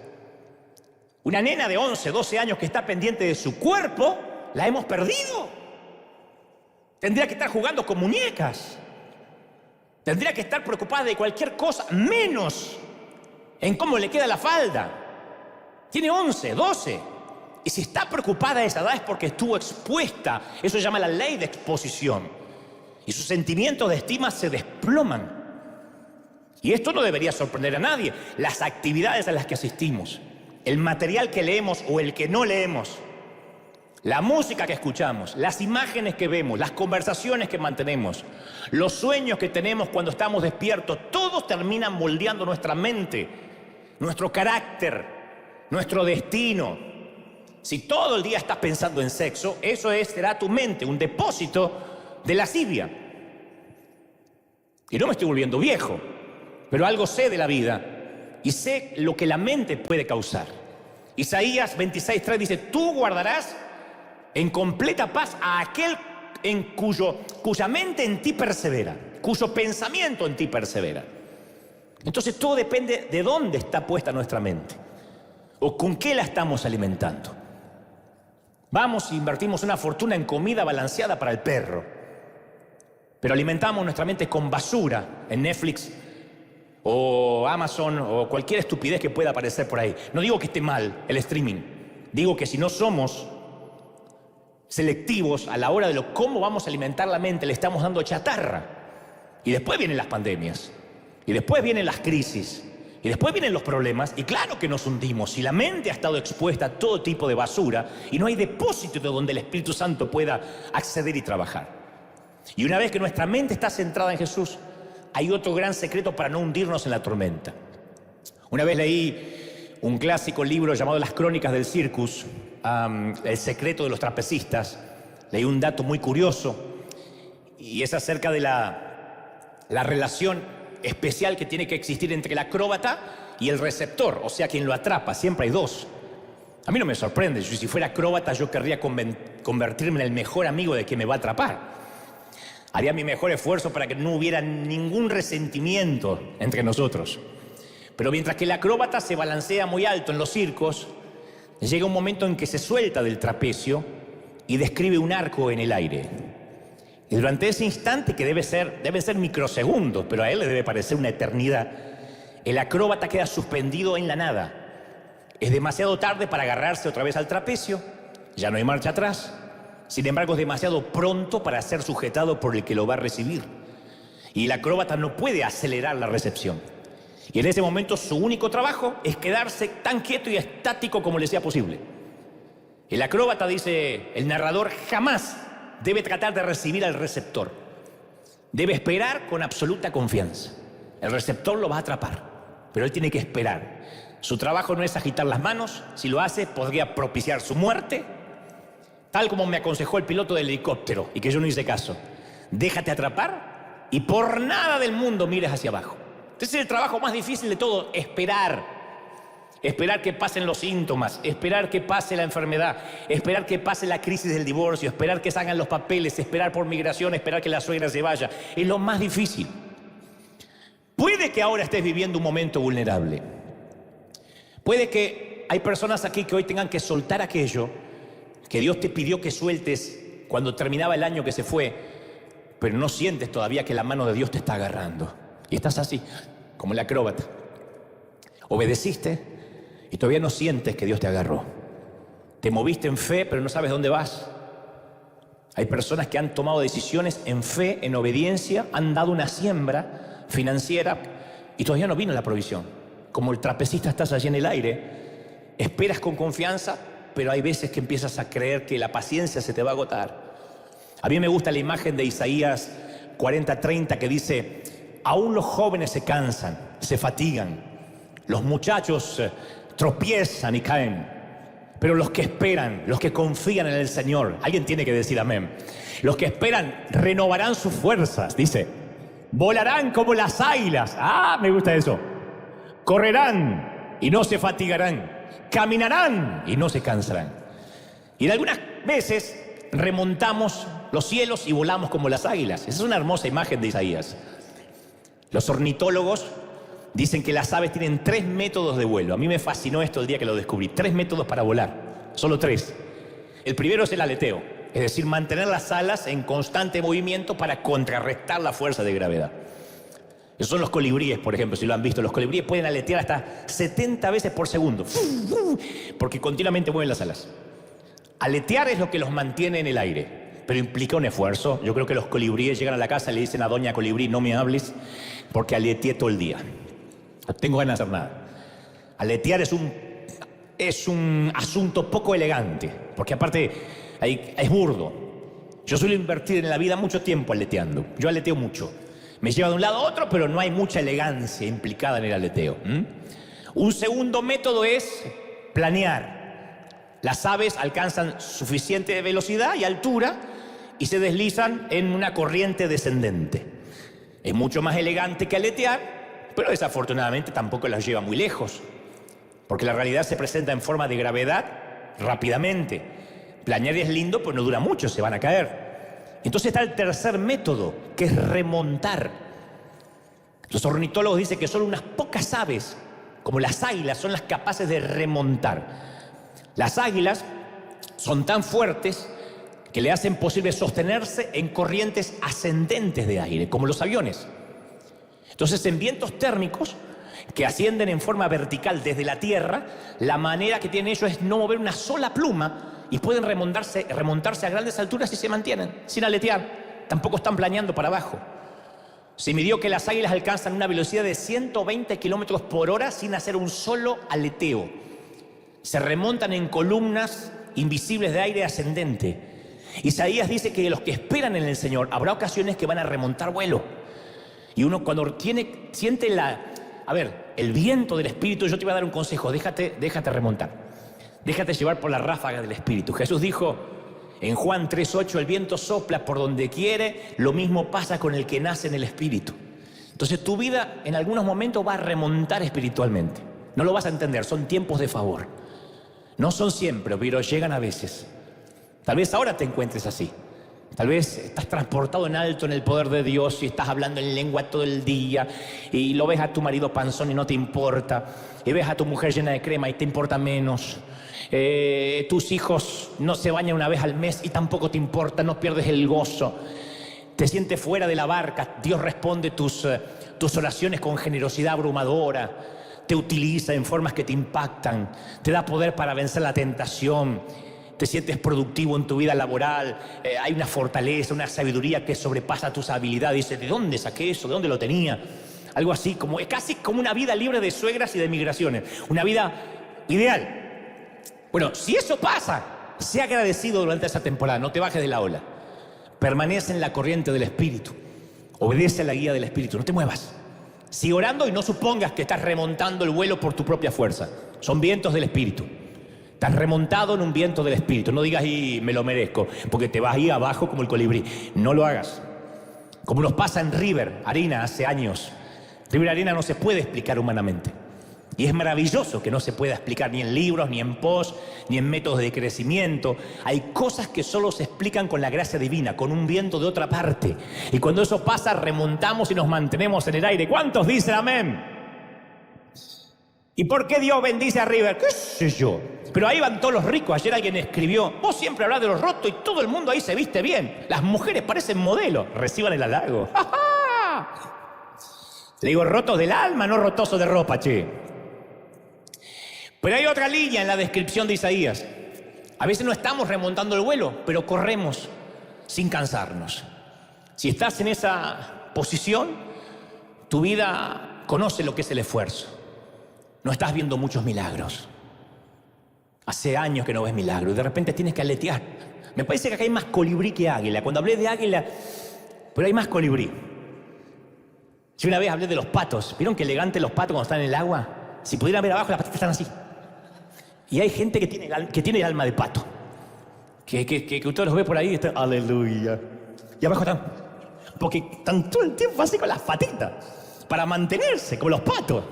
Una nena de 11, 12 años que está pendiente de su cuerpo, la hemos perdido. Tendría que estar jugando con muñecas. Tendría que estar preocupada de cualquier cosa, menos en cómo le queda la falda. Tiene 11, 12. Y si está preocupada a esa edad es porque estuvo expuesta. Eso se llama la ley de exposición. Y sus sentimientos de estima se desploman. Y esto no debería sorprender a nadie. Las actividades a las que asistimos, el material que leemos o el que no leemos, la música que escuchamos, las imágenes que vemos, las conversaciones que mantenemos, los sueños que tenemos cuando estamos despiertos, todos terminan moldeando nuestra mente, nuestro carácter, nuestro destino. Si todo el día estás pensando en sexo, eso será tu mente, un depósito de lascivia. Y no me estoy volviendo viejo, pero algo sé de la vida y sé lo que la mente puede causar. Isaías 26:3 dice: tú guardarás en completa paz a aquel cuya mente en ti persevera, cuyo pensamiento en ti persevera. Entonces todo depende de dónde está puesta nuestra mente o con qué la estamos alimentando. Vamos e invertimos una fortuna en comida balanceada para el perro, pero alimentamos nuestra mente con basura en Netflix o Amazon o cualquier estupidez que pueda aparecer por ahí. No digo que esté mal el streaming, digo que si no somos selectivos a la hora de cómo vamos a alimentar la mente, le estamos dando chatarra. Y después vienen las pandemias, y después vienen las crisis, y después vienen los problemas, y claro que nos hundimos. Si la mente ha estado expuesta a todo tipo de basura y no hay depósito de donde el Espíritu Santo pueda acceder y trabajar. Y una vez que nuestra mente está centrada en Jesús, hay otro gran secreto para no hundirnos en la tormenta. Una vez leí un clásico libro llamado Las Crónicas del Circus, El secreto de los trapecistas. Leí un dato muy curioso y es acerca de la relación especial que tiene que existir entre el acróbata y el receptor, o sea, quien lo atrapa. Siempre hay dos. A mí no me sorprende. Si fuera acróbata, yo querría convertirme en el mejor amigo de quien me va a atrapar. Haría mi mejor esfuerzo para que no hubiera ningún resentimiento entre nosotros. Pero mientras que el acróbata se balancea muy alto en los circos, llega un momento en que se suelta del trapecio y describe un arco en el aire. Y durante ese instante, que deben ser microsegundos, pero a él le debe parecer una eternidad, el acróbata queda suspendido en la nada. Es demasiado tarde para agarrarse otra vez al trapecio, ya no hay marcha atrás. Sin embargo, es demasiado pronto para ser sujetado por el que lo va a recibir. Y el acróbata no puede acelerar la recepción. Y en ese momento su único trabajo es quedarse tan quieto y estático como le sea posible. El acróbata, dice el narrador, jamás debe tratar de recibir al receptor. Debe esperar con absoluta confianza. El receptor lo va a atrapar, pero él tiene que esperar. Su trabajo no es agitar las manos. Si lo hace, podría propiciar su muerte, tal como me aconsejó el piloto del helicóptero y que yo no hice caso. Déjate atrapar y por nada del mundo mires hacia abajo. Este es el trabajo más difícil de todo: esperar. Esperar que pasen los síntomas, esperar que pase la enfermedad, esperar que pase la crisis del divorcio, esperar que salgan los papeles, esperar por migración, esperar que la suegra se vaya. Es lo más difícil. Puede que ahora estés viviendo un momento vulnerable. Puede que hay personas aquí que hoy tengan que soltar aquello que Dios te pidió que sueltes cuando terminaba el año que se fue, pero no sientes todavía que la mano de Dios te está agarrando. Y estás así, como el acróbata. Obedeciste y todavía no sientes que Dios te agarró. Te moviste en fe, pero no sabes dónde vas. Hay personas que han tomado decisiones en fe, en obediencia, han dado una siembra financiera y todavía no vino la provisión. Como el trapecista, estás allí en el aire, esperas con confianza, pero hay veces que empiezas a creer que la paciencia se te va a agotar. A mí me gusta la imagen de Isaías 40:30 que dice: aún los jóvenes se cansan, se fatigan, los muchachos tropiezan y caen, pero los que esperan, los que confían en el Señor, alguien tiene que decir amén, los que esperan renovarán sus fuerzas, dice, volarán como las águilas. Me gusta eso. Correrán y no se fatigarán, caminarán y no se cansarán. Y en algunas veces remontamos los cielos y volamos como las águilas. Esa es una hermosa imagen de Isaías. Los ornitólogos dicen que las aves tienen 3 métodos de vuelo. A mí me fascinó esto el día que lo descubrí. 3 métodos para volar, solo 3. El primero es el aleteo, es decir, mantener las alas en constante movimiento para contrarrestar la fuerza de gravedad. Esos son los colibríes, por ejemplo, si lo han visto. Los colibríes pueden aletear hasta 70 veces por segundo, porque continuamente mueven las alas. Aletear es lo que los mantiene en el aire, pero implica un esfuerzo. Yo creo que los colibríes llegan a la casa y le dicen a doña colibrí, no me hables, porque aleteé todo el día. No tengo ganas de hacer nada. Aletear es un asunto poco elegante, porque aparte es burdo. Yo suelo invertir en la vida mucho tiempo aleteando. Yo aleteo mucho. Me lleva de un lado a otro, pero no hay mucha elegancia implicada en el aleteo. Un segundo método es planear. Las aves alcanzan suficiente velocidad y altura y se deslizan en una corriente descendente. Es mucho más elegante que aletear, pero desafortunadamente tampoco las lleva muy lejos, porque la realidad se presenta en forma de gravedad rápidamente. Planear es lindo, pero no dura mucho, se van a caer. Entonces está el tercer método, que es remontar. Los ornitólogos dicen que solo unas pocas aves, como las águilas, son las capaces de remontar. Las águilas son tan fuertes que le hacen posible sostenerse en corrientes ascendentes de aire, como los aviones. Entonces, en vientos térmicos que ascienden en forma vertical desde la Tierra, la manera que tienen ellos es no mover una sola pluma y pueden remontarse a grandes alturas y se mantienen, sin aletear. Tampoco están planeando para abajo. Se midió que las águilas alcanzan una velocidad de 120 kilómetros por hora sin hacer un solo aleteo. Se remontan en columnas invisibles de aire ascendente. Isaías dice que los que esperan en el Señor habrá ocasiones que van a remontar vuelo. Y uno cuando siente el viento del Espíritu, yo te iba a dar un consejo, déjate remontar. Déjate llevar por la ráfaga del Espíritu. Jesús dijo en Juan 3:8, el viento sopla por donde quiere, lo mismo pasa con el que nace en el Espíritu. Entonces tu vida en algunos momentos va a remontar espiritualmente. No lo vas a entender, son tiempos de favor. No son siempre, pero llegan a veces. Tal vez ahora te encuentres así. Tal vez estás transportado en alto en el poder de Dios y estás hablando en lengua todo el día y lo ves a tu marido panzón y no te importa, y ves a tu mujer llena de crema y te importa menos. Tus hijos no se bañan una vez al mes y tampoco te importa, no pierdes el gozo. Te sientes fuera de la barca, Dios responde tus oraciones con generosidad abrumadora, te utiliza en formas que te impactan, te da poder para vencer la tentación, te sientes productivo en tu vida laboral, hay una fortaleza, una sabiduría que sobrepasa tus habilidades. Dices, ¿de dónde saqué eso? ¿De dónde lo tenía? Algo así, casi como una vida libre de suegras y de migraciones, una vida ideal. Bueno, si eso pasa, sé agradecido durante esa temporada, no te bajes de la ola. Permanece en la corriente del Espíritu, obedece a la guía del Espíritu, no te muevas. Sigue orando y no supongas que estás remontando el vuelo por tu propia fuerza. Son vientos del Espíritu. Estás remontado en un viento del Espíritu. No digas, y me lo merezco, porque te vas ahí abajo como el colibrí. No lo hagas. Como nos pasa en River Arena hace años. River Arena no se puede explicar humanamente. Y es maravilloso que no se pueda explicar ni en libros, ni en posts, ni en métodos de crecimiento. Hay cosas que solo se explican con la gracia divina, con un viento de otra parte. Y cuando eso pasa, remontamos y nos mantenemos en el aire. ¿Cuántos dicen amén? ¿Y por qué Dios bendice a River? ¿Qué sé yo? Pero ahí van todos los ricos. Ayer alguien escribió, vos siempre hablás de los rotos y todo el mundo ahí se viste bien. Las mujeres parecen modelos. Reciban el halago. ¡Ja, ja! Le digo rotos del alma, no rotosos de ropa, che. Pero hay otra línea en la descripción de Isaías. A veces no estamos remontando el vuelo, pero corremos sin cansarnos. Si estás en esa posición, tu vida conoce lo que es el esfuerzo. No estás viendo muchos milagros. Hace años que no ves milagros y de repente tienes que aletear. Me parece que acá hay más colibrí que águila. Cuando hablé de águila, pero hay más colibrí. Si una vez hablé de los patos, ¿vieron qué elegante los patos cuando están en el agua? Si pudieran ver abajo, las patitas están así. Y hay gente que tiene el alma de pato. Que usted los ve por ahí y están, aleluya. Y abajo están, porque están todo el tiempo así con las patitas, para mantenerse, como los patos.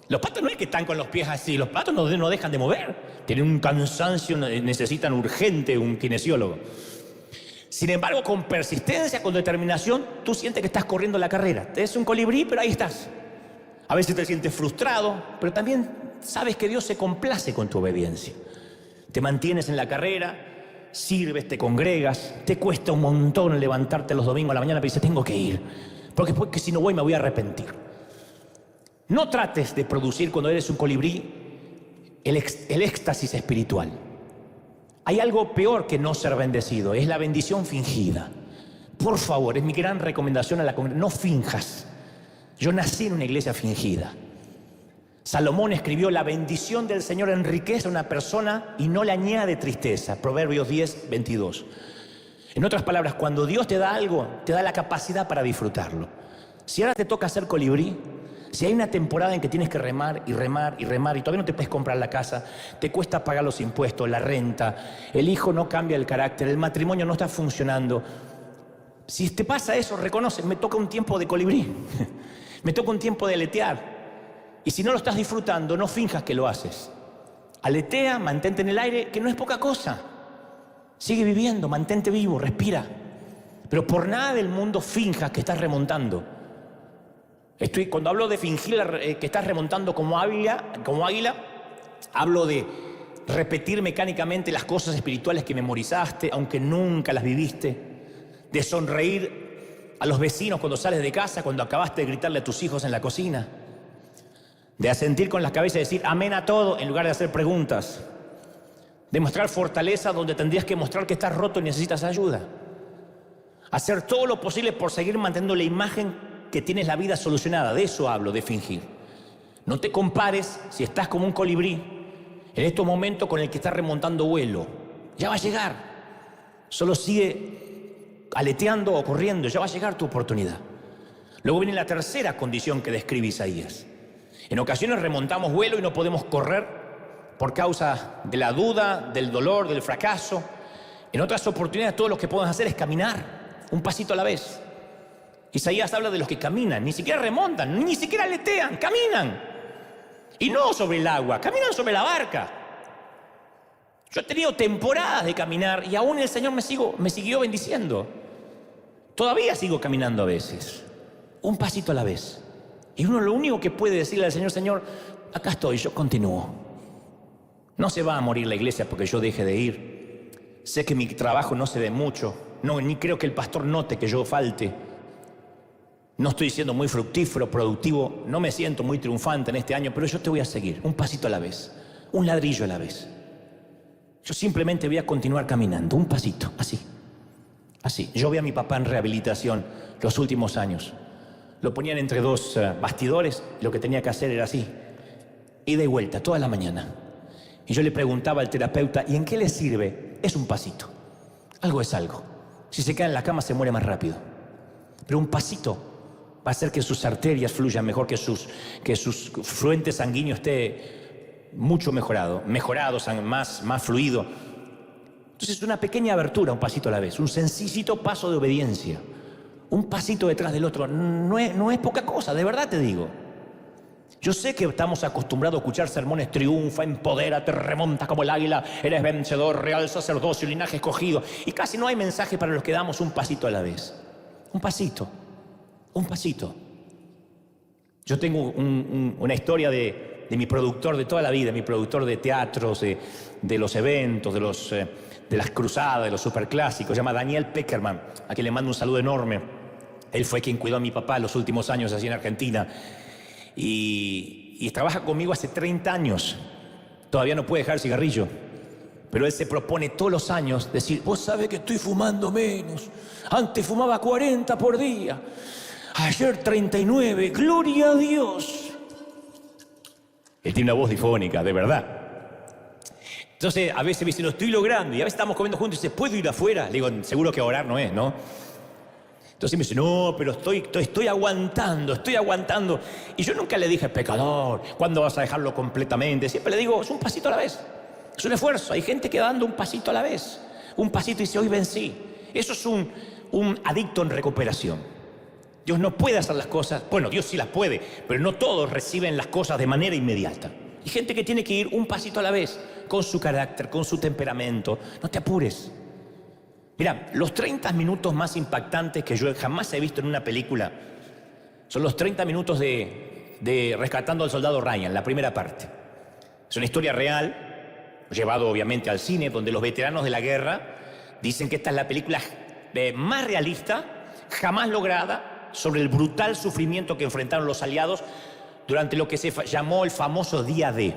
Los patos no es que están con los pies así, los patos no dejan de mover. Tienen un cansancio, necesitan urgente un kinesiólogo. Sin embargo, con persistencia, con determinación, tú sientes que estás corriendo la carrera. Es un colibrí, pero ahí estás. A veces te sientes frustrado, pero también sabes que Dios se complace con tu obediencia. Te mantienes en la carrera, sirves, te congregas, te cuesta un montón levantarte los domingos a la mañana, pero dices, tengo que ir, porque si no voy me voy a arrepentir. No trates de producir cuando eres un colibrí el éxtasis espiritual. Hay algo peor que no ser bendecido, es la bendición fingida. Por favor, es mi gran recomendación a la congregación, no finjas. Yo nací en una iglesia fingida. Salomón escribió: la bendición del Señor enriquece a una persona y no le añade tristeza. Proverbios 10, 22. En otras palabras, cuando Dios te da algo, te da la capacidad para disfrutarlo. Si ahora te toca ser colibrí, si hay una temporada en que tienes que remar y remar y remar y todavía no te puedes comprar la casa, te cuesta pagar los impuestos, la renta, el hijo no cambia el carácter, el matrimonio no está funcionando. Si te pasa eso, reconoce: me toca un tiempo de colibrí, me toca un tiempo de aletear. Y si no lo estás disfrutando, no finjas que lo haces. Aletea, mantente en el aire, que no es poca cosa. Sigue viviendo, mantente vivo, respira. Pero por nada del mundo finjas que estás remontando. Cuando hablo de fingir que estás remontando como águila, hablo de repetir mecánicamente las cosas espirituales que memorizaste, aunque nunca las viviste. De sonreír a los vecinos cuando sales de casa, cuando acabaste de gritarle a tus hijos en la cocina. De asentir con la cabeza y decir amén a todo en lugar de hacer preguntas. De mostrar fortaleza donde tendrías que mostrar que estás roto y necesitas ayuda. Hacer todo lo posible por seguir manteniendo la imagen que tienes la vida solucionada. De eso hablo, de fingir. No te compares si estás como un colibrí en estos momentos con el que estás remontando vuelo. Ya va a llegar. Solo sigue aleteando o corriendo. Ya va a llegar tu oportunidad. Luego viene la tercera condición que describe Isaías. En ocasiones remontamos vuelo y no podemos correr por causa de la duda, del dolor, del fracaso. En otras oportunidades todo lo que podemos hacer es caminar, un pasito a la vez. Isaías habla de los que caminan, ni siquiera remontan, ni siquiera aletean, caminan. Y no sobre el agua, caminan sobre la barca. Yo he tenido temporadas de caminar y aún el Señor me siguió bendiciendo. Todavía sigo caminando a veces, un pasito a la vez. Y uno lo único que puede decirle al Señor: Señor, acá estoy, yo continúo. No se va a morir la iglesia porque yo deje de ir. Sé que mi trabajo no se ve mucho. No, ni creo que el pastor note que yo falte. No estoy siendo muy fructífero, productivo. No me siento muy triunfante en este año, pero yo te voy a seguir, un pasito a la vez, un ladrillo a la vez. Yo simplemente voy a continuar caminando, un pasito, así. Así. Yo vi a mi papá en rehabilitación los últimos años. Lo ponían entre dos bastidores, lo que tenía que hacer era así, ida y vuelta, toda la mañana. Y yo le preguntaba al terapeuta: ¿y en qué le sirve? Es un pasito. Algo es algo. Si se queda en la cama se muere más rápido. Pero un pasito va a hacer que sus arterias fluyan mejor, que sus fluente sanguíneo esté mucho mejorado, más fluido. Entonces, una pequeña abertura, un pasito a la vez, un sencillito paso de obediencia. Un pasito detrás del otro, no es poca cosa, de verdad te digo. Yo sé que estamos acostumbrados a escuchar sermones: triunfa, empodérate, remonta como el águila, eres vencedor, real sacerdocio, linaje escogido. Y casi no hay mensaje para los que damos un pasito a la vez. Un pasito, un pasito. Yo tengo una historia de mi productor de toda la vida, mi productor de teatros, de los eventos, de las cruzadas, de los superclásicos. Se llama Daniel Peckerman, a quien le mando un saludo enorme. Él fue quien cuidó a mi papá los últimos años así en Argentina. Y trabaja conmigo hace 30 años. Todavía no puede dejar el cigarrillo. Pero él se propone todos los años decir: vos sabés que estoy fumando menos. Antes fumaba 40 por día. Ayer 39. ¡Gloria a Dios! Él tiene una voz difónica, de verdad. Entonces, a veces me dice: lo estoy logrando. Y a veces estamos comiendo juntos y dice: ¿puedo ir afuera? Le digo: seguro que orar no es, ¿no? Entonces me dice: no, pero estoy aguantando. Y yo nunca le dije: pecador, ¿cuándo vas a dejarlo completamente? Siempre le digo: es un pasito a la vez. Es un esfuerzo. Hay gente que dando un pasito a la vez. Un pasito y dice: hoy vencí. Eso es un adicto en recuperación. Dios no puede hacer las cosas. Bueno, Dios sí las puede, pero no todos reciben las cosas de manera inmediata. Hay gente que tiene que ir un pasito a la vez, con su carácter, con su temperamento. No te apures. Mira, los 30 minutos más impactantes que yo jamás he visto en una película son los 30 minutos de Rescatando al Soldado Ryan, la primera parte. Es una historia real, llevado obviamente al cine, donde los veteranos de la guerra dicen que esta es la película más realista jamás lograda sobre el brutal sufrimiento que enfrentaron los aliados durante lo que se llamó el famoso Día D.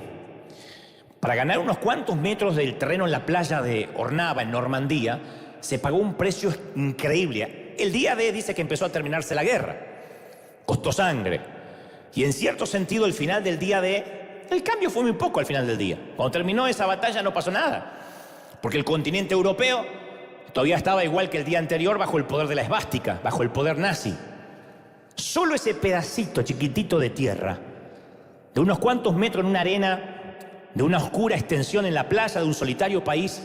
Para ganar unos cuantos metros del terreno en la playa de Ornava, en Normandía, se pagó un precio increíble. El Día D dice que empezó a terminarse la guerra. Costó sangre. Y en cierto sentido, el final del Día D, el cambio fue muy poco al final del día. Cuando terminó esa batalla no pasó nada. Porque el continente europeo todavía estaba igual que el día anterior bajo el poder de la esvástica, bajo el poder nazi. Solo ese pedacito chiquitito de tierra, de unos cuantos metros en una arena, de una oscura extensión en la playa de un solitario país,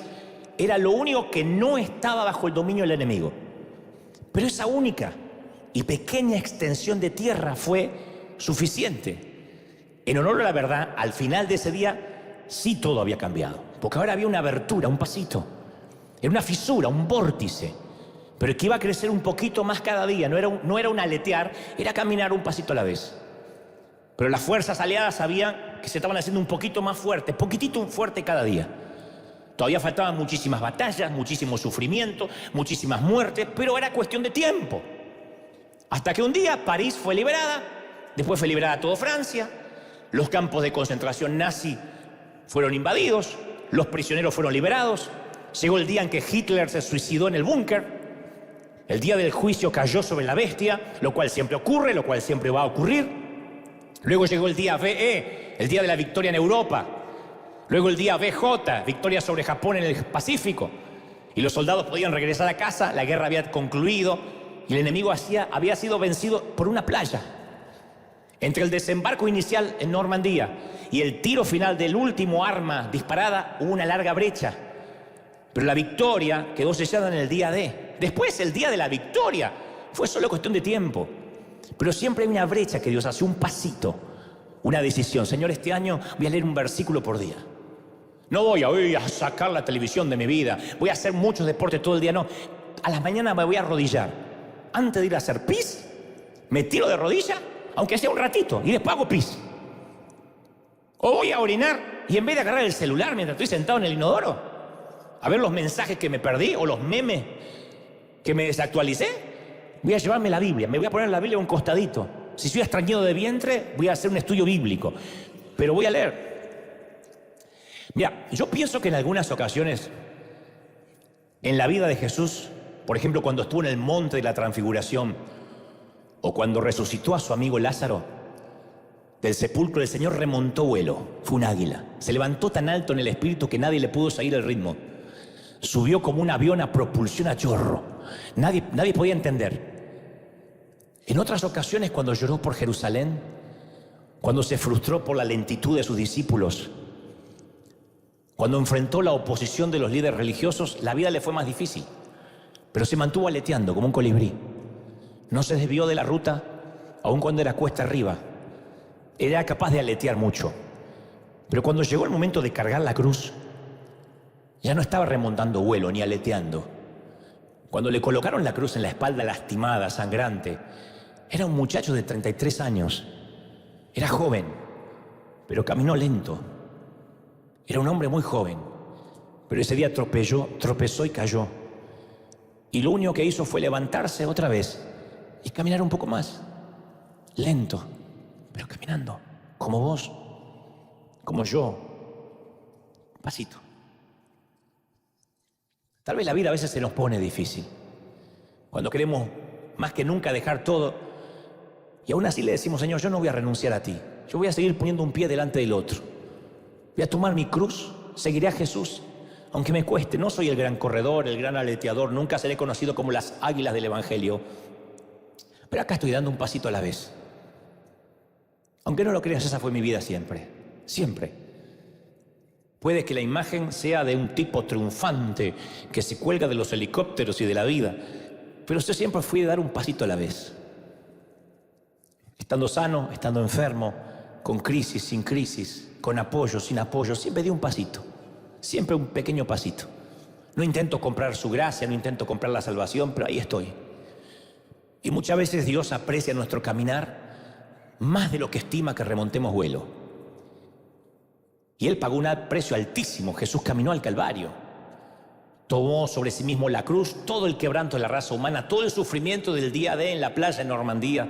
era lo único que no estaba bajo el dominio del enemigo. Pero esa única y pequeña extensión de tierra fue suficiente. En honor a la verdad, al final de ese día, sí todo había cambiado. Porque ahora había una abertura, un pasito. Era una fisura, un vórtice. Pero que iba a crecer un poquito más cada día. No era un aletear, era caminar un pasito a la vez. Pero las fuerzas aliadas sabían que se estaban haciendo un poquito más fuertes, poquitito fuerte cada día. Todavía faltaban muchísimas batallas, muchísimo sufrimiento, muchísimas muertes, pero era cuestión de tiempo. Hasta que un día París fue liberada, después fue liberada toda Francia, los campos de concentración nazi fueron invadidos, los prisioneros fueron liberados, llegó el día en que Hitler se suicidó en el búnker, el día del juicio cayó sobre la bestia, lo cual siempre ocurre, lo cual siempre va a ocurrir. Luego llegó el día VE, el día de la victoria en Europa. Luego el día VJ, victoria sobre Japón en el Pacífico. Y los soldados podían regresar a casa, la guerra había concluido y el enemigo había sido vencido por una playa. Entre el desembarco inicial en Normandía y el tiro final del último arma disparada hubo una larga brecha. Pero la victoria quedó sellada en el día D. Después, el día de la victoria, fue solo cuestión de tiempo. Pero siempre hay una brecha que Dios hace, un pasito, una decisión. Señor, este año voy a leer un versículo por día. No voy a sacar la televisión de mi vida, voy a hacer muchos deportes todo el día, no. A las mañanas me voy a arrodillar. Antes de ir a hacer pis, me tiro de rodilla, aunque sea un ratito, y después hago pis. O voy a orinar y en vez de agarrar el celular mientras estoy sentado en el inodoro, a ver los mensajes que me perdí o los memes que me desactualicé, voy a llevarme la Biblia, me voy a poner la Biblia a un costadito. Si soy extrañado de vientre, voy a hacer un estudio bíblico, pero voy a leer. Mira, yo pienso que en algunas ocasiones, en la vida de Jesús, por ejemplo, cuando estuvo en el monte de la transfiguración, o cuando resucitó a su amigo Lázaro, del sepulcro el Señor remontó vuelo, fue un águila. Se levantó tan alto en el espíritu que nadie le pudo seguir el ritmo. Subió como un avión a propulsión a chorro. Nadie podía entender. En otras ocasiones, cuando lloró por Jerusalén, cuando se frustró por la lentitud de sus discípulos, cuando enfrentó la oposición de los líderes religiosos, la vida le fue más difícil. Pero se mantuvo aleteando como un colibrí. No se desvió de la ruta, aun cuando era cuesta arriba. Era capaz de aletear mucho. Pero cuando llegó el momento de cargar la cruz, ya no estaba remontando vuelo ni aleteando. Cuando le colocaron la cruz en la espalda lastimada, sangrante, era un muchacho de 33 años. Era joven, pero caminó lento. Era un hombre muy joven, pero ese día tropezó y cayó. Y lo único que hizo fue levantarse otra vez y caminar un poco más. Lento, pero caminando, como vos, como yo, pasito. Tal vez la vida a veces se nos pone difícil, cuando queremos más que nunca dejar todo, y aún así le decimos, Señor, yo no voy a renunciar a ti, yo voy a seguir poniendo un pie delante del otro, voy a tomar mi cruz, seguiré a Jesús, aunque me cueste. No soy el gran corredor, el gran aleteador, nunca seré conocido como las águilas del Evangelio, pero acá estoy dando un pasito a la vez. Aunque no lo creas, esa fue mi vida siempre, siempre. Puede que la imagen sea de un tipo triunfante que se cuelga de los helicópteros y de la vida, pero yo siempre fui de dar un pasito a la vez. Estando sano, estando enfermo, con crisis, sin crisis, con apoyo, sin apoyo, siempre di un pasito, siempre un pequeño pasito. No intento comprar su gracia, no intento comprar la salvación, pero ahí estoy. Y muchas veces Dios aprecia nuestro caminar más de lo que estima que remontemos vuelo. Y Él pagó un precio altísimo. Jesús caminó al Calvario. Tomó sobre sí mismo la cruz, todo el quebranto de la raza humana, todo el sufrimiento del día D en la playa en Normandía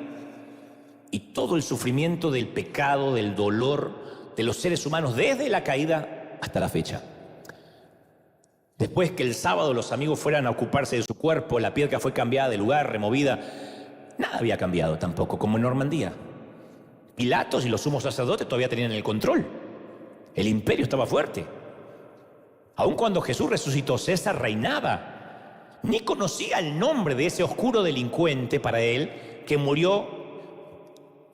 y todo el sufrimiento del pecado, del dolor de los seres humanos desde la caída hasta la fecha. Después que el sábado los amigos fueran a ocuparse de su cuerpo, la piedra fue cambiada de lugar, removida. Nada había cambiado tampoco, como en Normandía. Pilatos y los sumos sacerdotes todavía tenían el control. El imperio estaba fuerte. Aun cuando Jesús resucitó, César reinaba. Ni conocía el nombre de ese oscuro delincuente para él que murió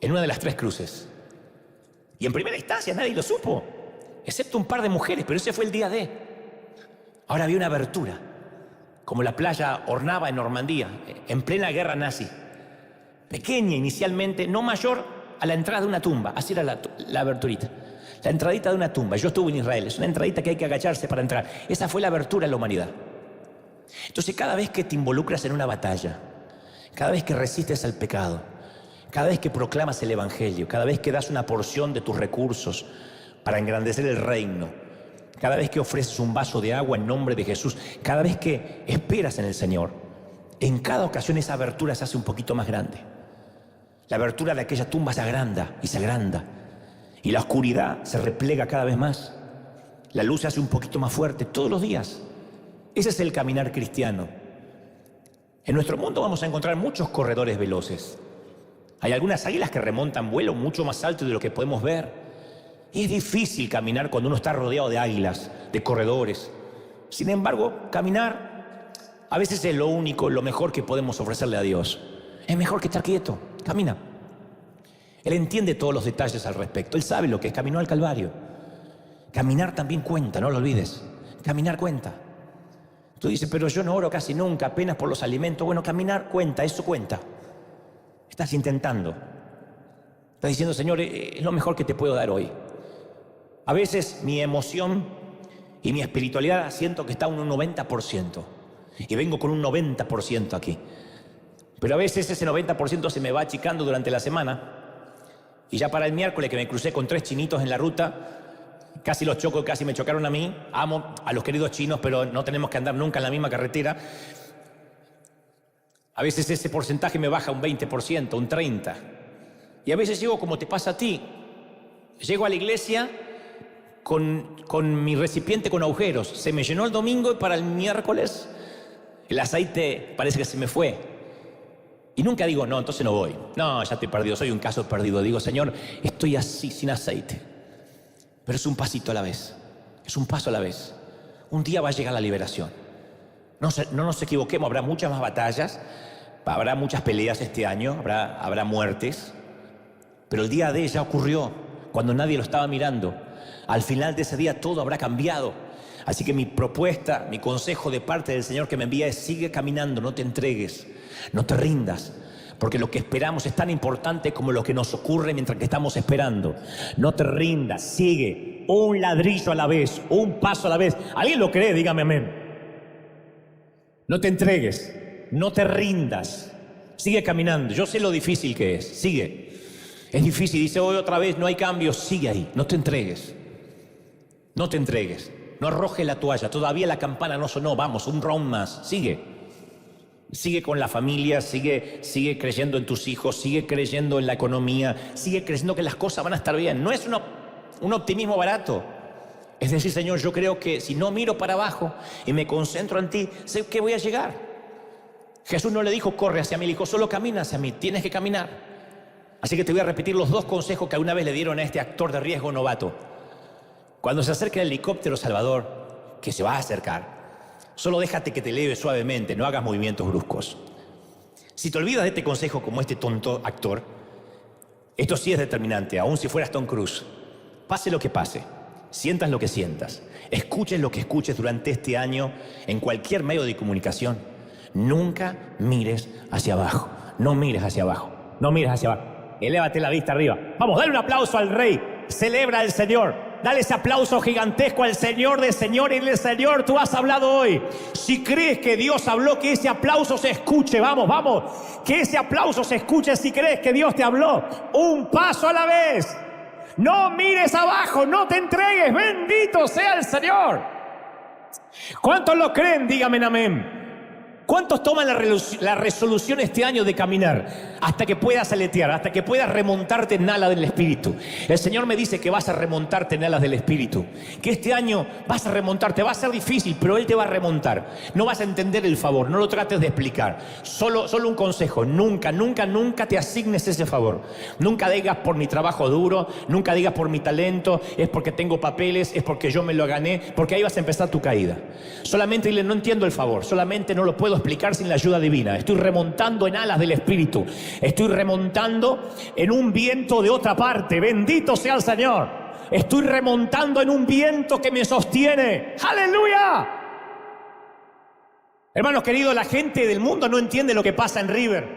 en una de las 3 cruces. Y en primera instancia nadie lo supo, excepto un par de mujeres, pero ese fue el día D. Ahora había una abertura, como la playa Ornava en Normandía, en plena guerra nazi. Pequeña inicialmente, no mayor a la entrada de una tumba. Así era la aberturita. La entradita de una tumba. Yo estuve en Israel, es una entradita que hay que agacharse para entrar. Esa fue la abertura en la humanidad. Entonces, cada vez que te involucras en una batalla, cada vez que resistes al pecado, cada vez que proclamas el Evangelio, cada vez que das una porción de tus recursos para engrandecer el reino, cada vez que ofreces un vaso de agua en nombre de Jesús, cada vez que esperas en el Señor, en cada ocasión esa abertura se hace un poquito más grande. La abertura de aquella tumba se agranda y se agranda. Y la oscuridad se replega cada vez más. La luz se hace un poquito más fuerte todos los días. Ese es el caminar cristiano. En nuestro mundo vamos a encontrar muchos corredores veloces. Hay algunas águilas que remontan vuelo mucho más alto de lo que podemos ver. Y es difícil caminar cuando uno está rodeado de águilas, de corredores. Sin embargo, caminar a veces es lo único, lo mejor que podemos ofrecerle a Dios. Es mejor que estar quieto. Camina. Él entiende todos los detalles al respecto. Él sabe lo que es. Caminó al Calvario. Caminar también cuenta, no lo olvides. Caminar cuenta. Tú dices, pero yo no oro casi nunca, apenas por los alimentos. Bueno, caminar cuenta, eso cuenta. Estás intentando. Estás diciendo, Señor, es lo mejor que te puedo dar hoy. A veces mi emoción y mi espiritualidad siento que está en un 90%. Y vengo con un 90% aquí. Pero a veces ese 90% se me va achicando durante la semana. Y ya para el miércoles que me crucé con 3 chinitos en la ruta, casi los choco, casi me chocaron a mí. Amo a los queridos chinos, pero no tenemos que andar nunca en la misma carretera. A veces ese porcentaje me baja un 20%, un 30%. Y a veces llego como te pasa a ti. Llego a la iglesia con mi recipiente con agujeros. Se me llenó el domingo y para el miércoles el aceite parece que se me fue. Y nunca digo, no, entonces no voy. No, ya estoy perdido, soy un caso perdido. Digo, Señor, estoy así, sin aceite. Pero es un pasito a la vez. Es un paso a la vez. Un día va a llegar la liberación. No nos equivoquemos, habrá muchas más batallas, habrá muchas peleas este año, habrá muertes. Pero el día D ya ocurrió, cuando nadie lo estaba mirando. Al final de ese día todo habrá cambiado. Así que mi propuesta, mi consejo de parte del Señor que me envía es: sigue caminando, no te entregues, no te rindas, porque lo que esperamos es tan importante como lo que nos ocurre mientras que estamos esperando. No te rindas, sigue, un ladrillo a la vez, un paso a la vez. ¿Alguien lo cree? Dígame amén. No te entregues, no te rindas, sigue caminando. Yo sé lo difícil que es, sigue. Es difícil, dice hoy otra vez, no hay cambios, sigue ahí, no te entregues. No te entregues. No arrojes la toalla, todavía la campana no sonó, vamos, un round más, sigue. Sigue con la familia, sigue creyendo en tus hijos, sigue creyendo en la economía, sigue creyendo que las cosas van a estar bien. No es un optimismo barato. Es decir, Señor, yo creo que si no miro para abajo y me concentro en ti, sé que voy a llegar. Jesús no le dijo, corre hacia mí, le dijo, solo camina hacia mí, tienes que caminar. Así que te voy a repetir los 2 consejos que alguna vez le dieron a este actor de riesgo novato. Cuando se acerque el helicóptero Salvador, que se va a acercar, solo déjate que te eleve suavemente, no hagas movimientos bruscos. Si te olvidas de este consejo como este tonto actor, esto sí es determinante, aun si fueras Tom Cruise. Pase lo que pase, sientas lo que sientas, escuches lo que escuches durante este año en cualquier medio de comunicación, nunca mires hacia abajo, no mires hacia abajo, no mires hacia abajo. Elévate la vista arriba. Vamos, dale un aplauso al Rey, celebra al Señor. Dale ese aplauso gigantesco al Señor de Señor y del Señor. Tú has hablado hoy. Si crees que Dios habló, que ese aplauso se escuche. Vamos, vamos. Que ese aplauso se escuche si crees que Dios te habló. Un paso a la vez. No mires abajo, no te entregues. Bendito sea el Señor. ¿Cuántos lo creen? Díganme amén. ¿Cuántos toman la resolución este año de caminar hasta que puedas aletear, hasta que puedas remontarte en alas del Espíritu? El Señor me dice que vas a remontarte en alas del Espíritu, que este año vas a remontarte. Va a ser difícil, pero Él te va a remontar. No vas a entender el favor, no lo trates de explicar. Solo un consejo: nunca te asignes ese favor. Nunca digas por mi trabajo duro, nunca digas por mi talento, es porque tengo papeles, es porque yo me lo gané, porque ahí vas a empezar tu caída. Solamente dile: no entiendo el favor, solamente no lo puedo explicar sin la ayuda divina. Estoy remontando en alas del Espíritu. Estoy remontando en un viento de otra parte. Bendito sea el Señor. Estoy remontando en un viento que me sostiene. ¡Aleluya! Hermanos queridos, la gente del mundo no entiende lo que pasa en River.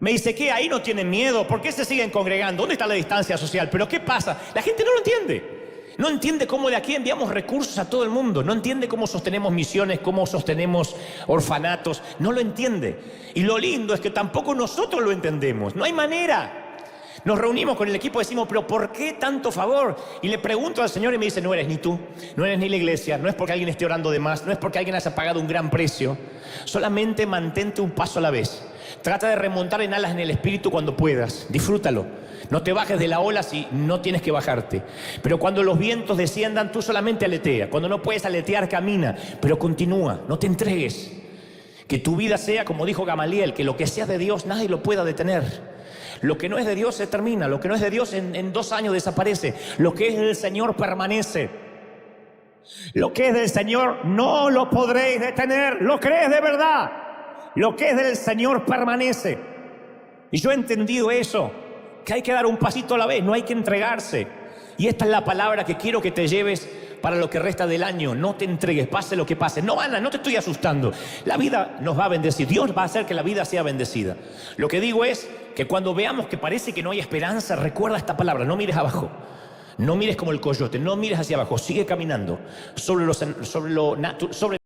Me dice: ¿qué? Ahí no tienen miedo. ¿Por qué se siguen congregando? ¿Dónde está la distancia social? ¿Pero qué pasa? La gente no lo entiende. No entiende cómo de aquí enviamos recursos a todo el mundo. No entiende cómo sostenemos misiones, cómo sostenemos orfanatos. No lo entiende. Y lo lindo es que tampoco nosotros lo entendemos. No hay manera. Nos reunimos con el equipo y decimos: ¿pero por qué tanto favor? Y le pregunto al Señor y me dice: no eres ni tú, no eres ni la iglesia, no es porque alguien esté orando de más, no es porque alguien haya pagado un gran precio. Solamente mantente un paso a la vez. Trata de remontar en alas en el Espíritu cuando puedas. Disfrútalo. No te bajes de la ola si no tienes que bajarte. Pero cuando los vientos desciendan, tú solamente aletea. Cuando no puedes aletear, camina. Pero continúa, no te entregues. Que tu vida sea, como dijo Gamaliel, que lo que sea de Dios nadie lo pueda detener. Lo que no es de Dios se termina. Lo que no es de Dios en 2 años desaparece. Lo que es del Señor permanece. Lo que es del Señor no lo podréis detener. ¿Lo crees de verdad? Lo que es del Señor permanece. Y yo he entendido eso, que hay que dar un pasito a la vez, no hay que entregarse. Y esta es la palabra que quiero que te lleves para lo que resta del año. No te entregues, pase lo que pase. No, Ana, no te estoy asustando. La vida nos va a bendecir. Dios va a hacer que la vida sea bendecida. Lo que digo es que cuando veamos que parece que no hay esperanza, recuerda esta palabra: no mires abajo. No mires como el coyote, no mires hacia abajo. Sigue caminando sobre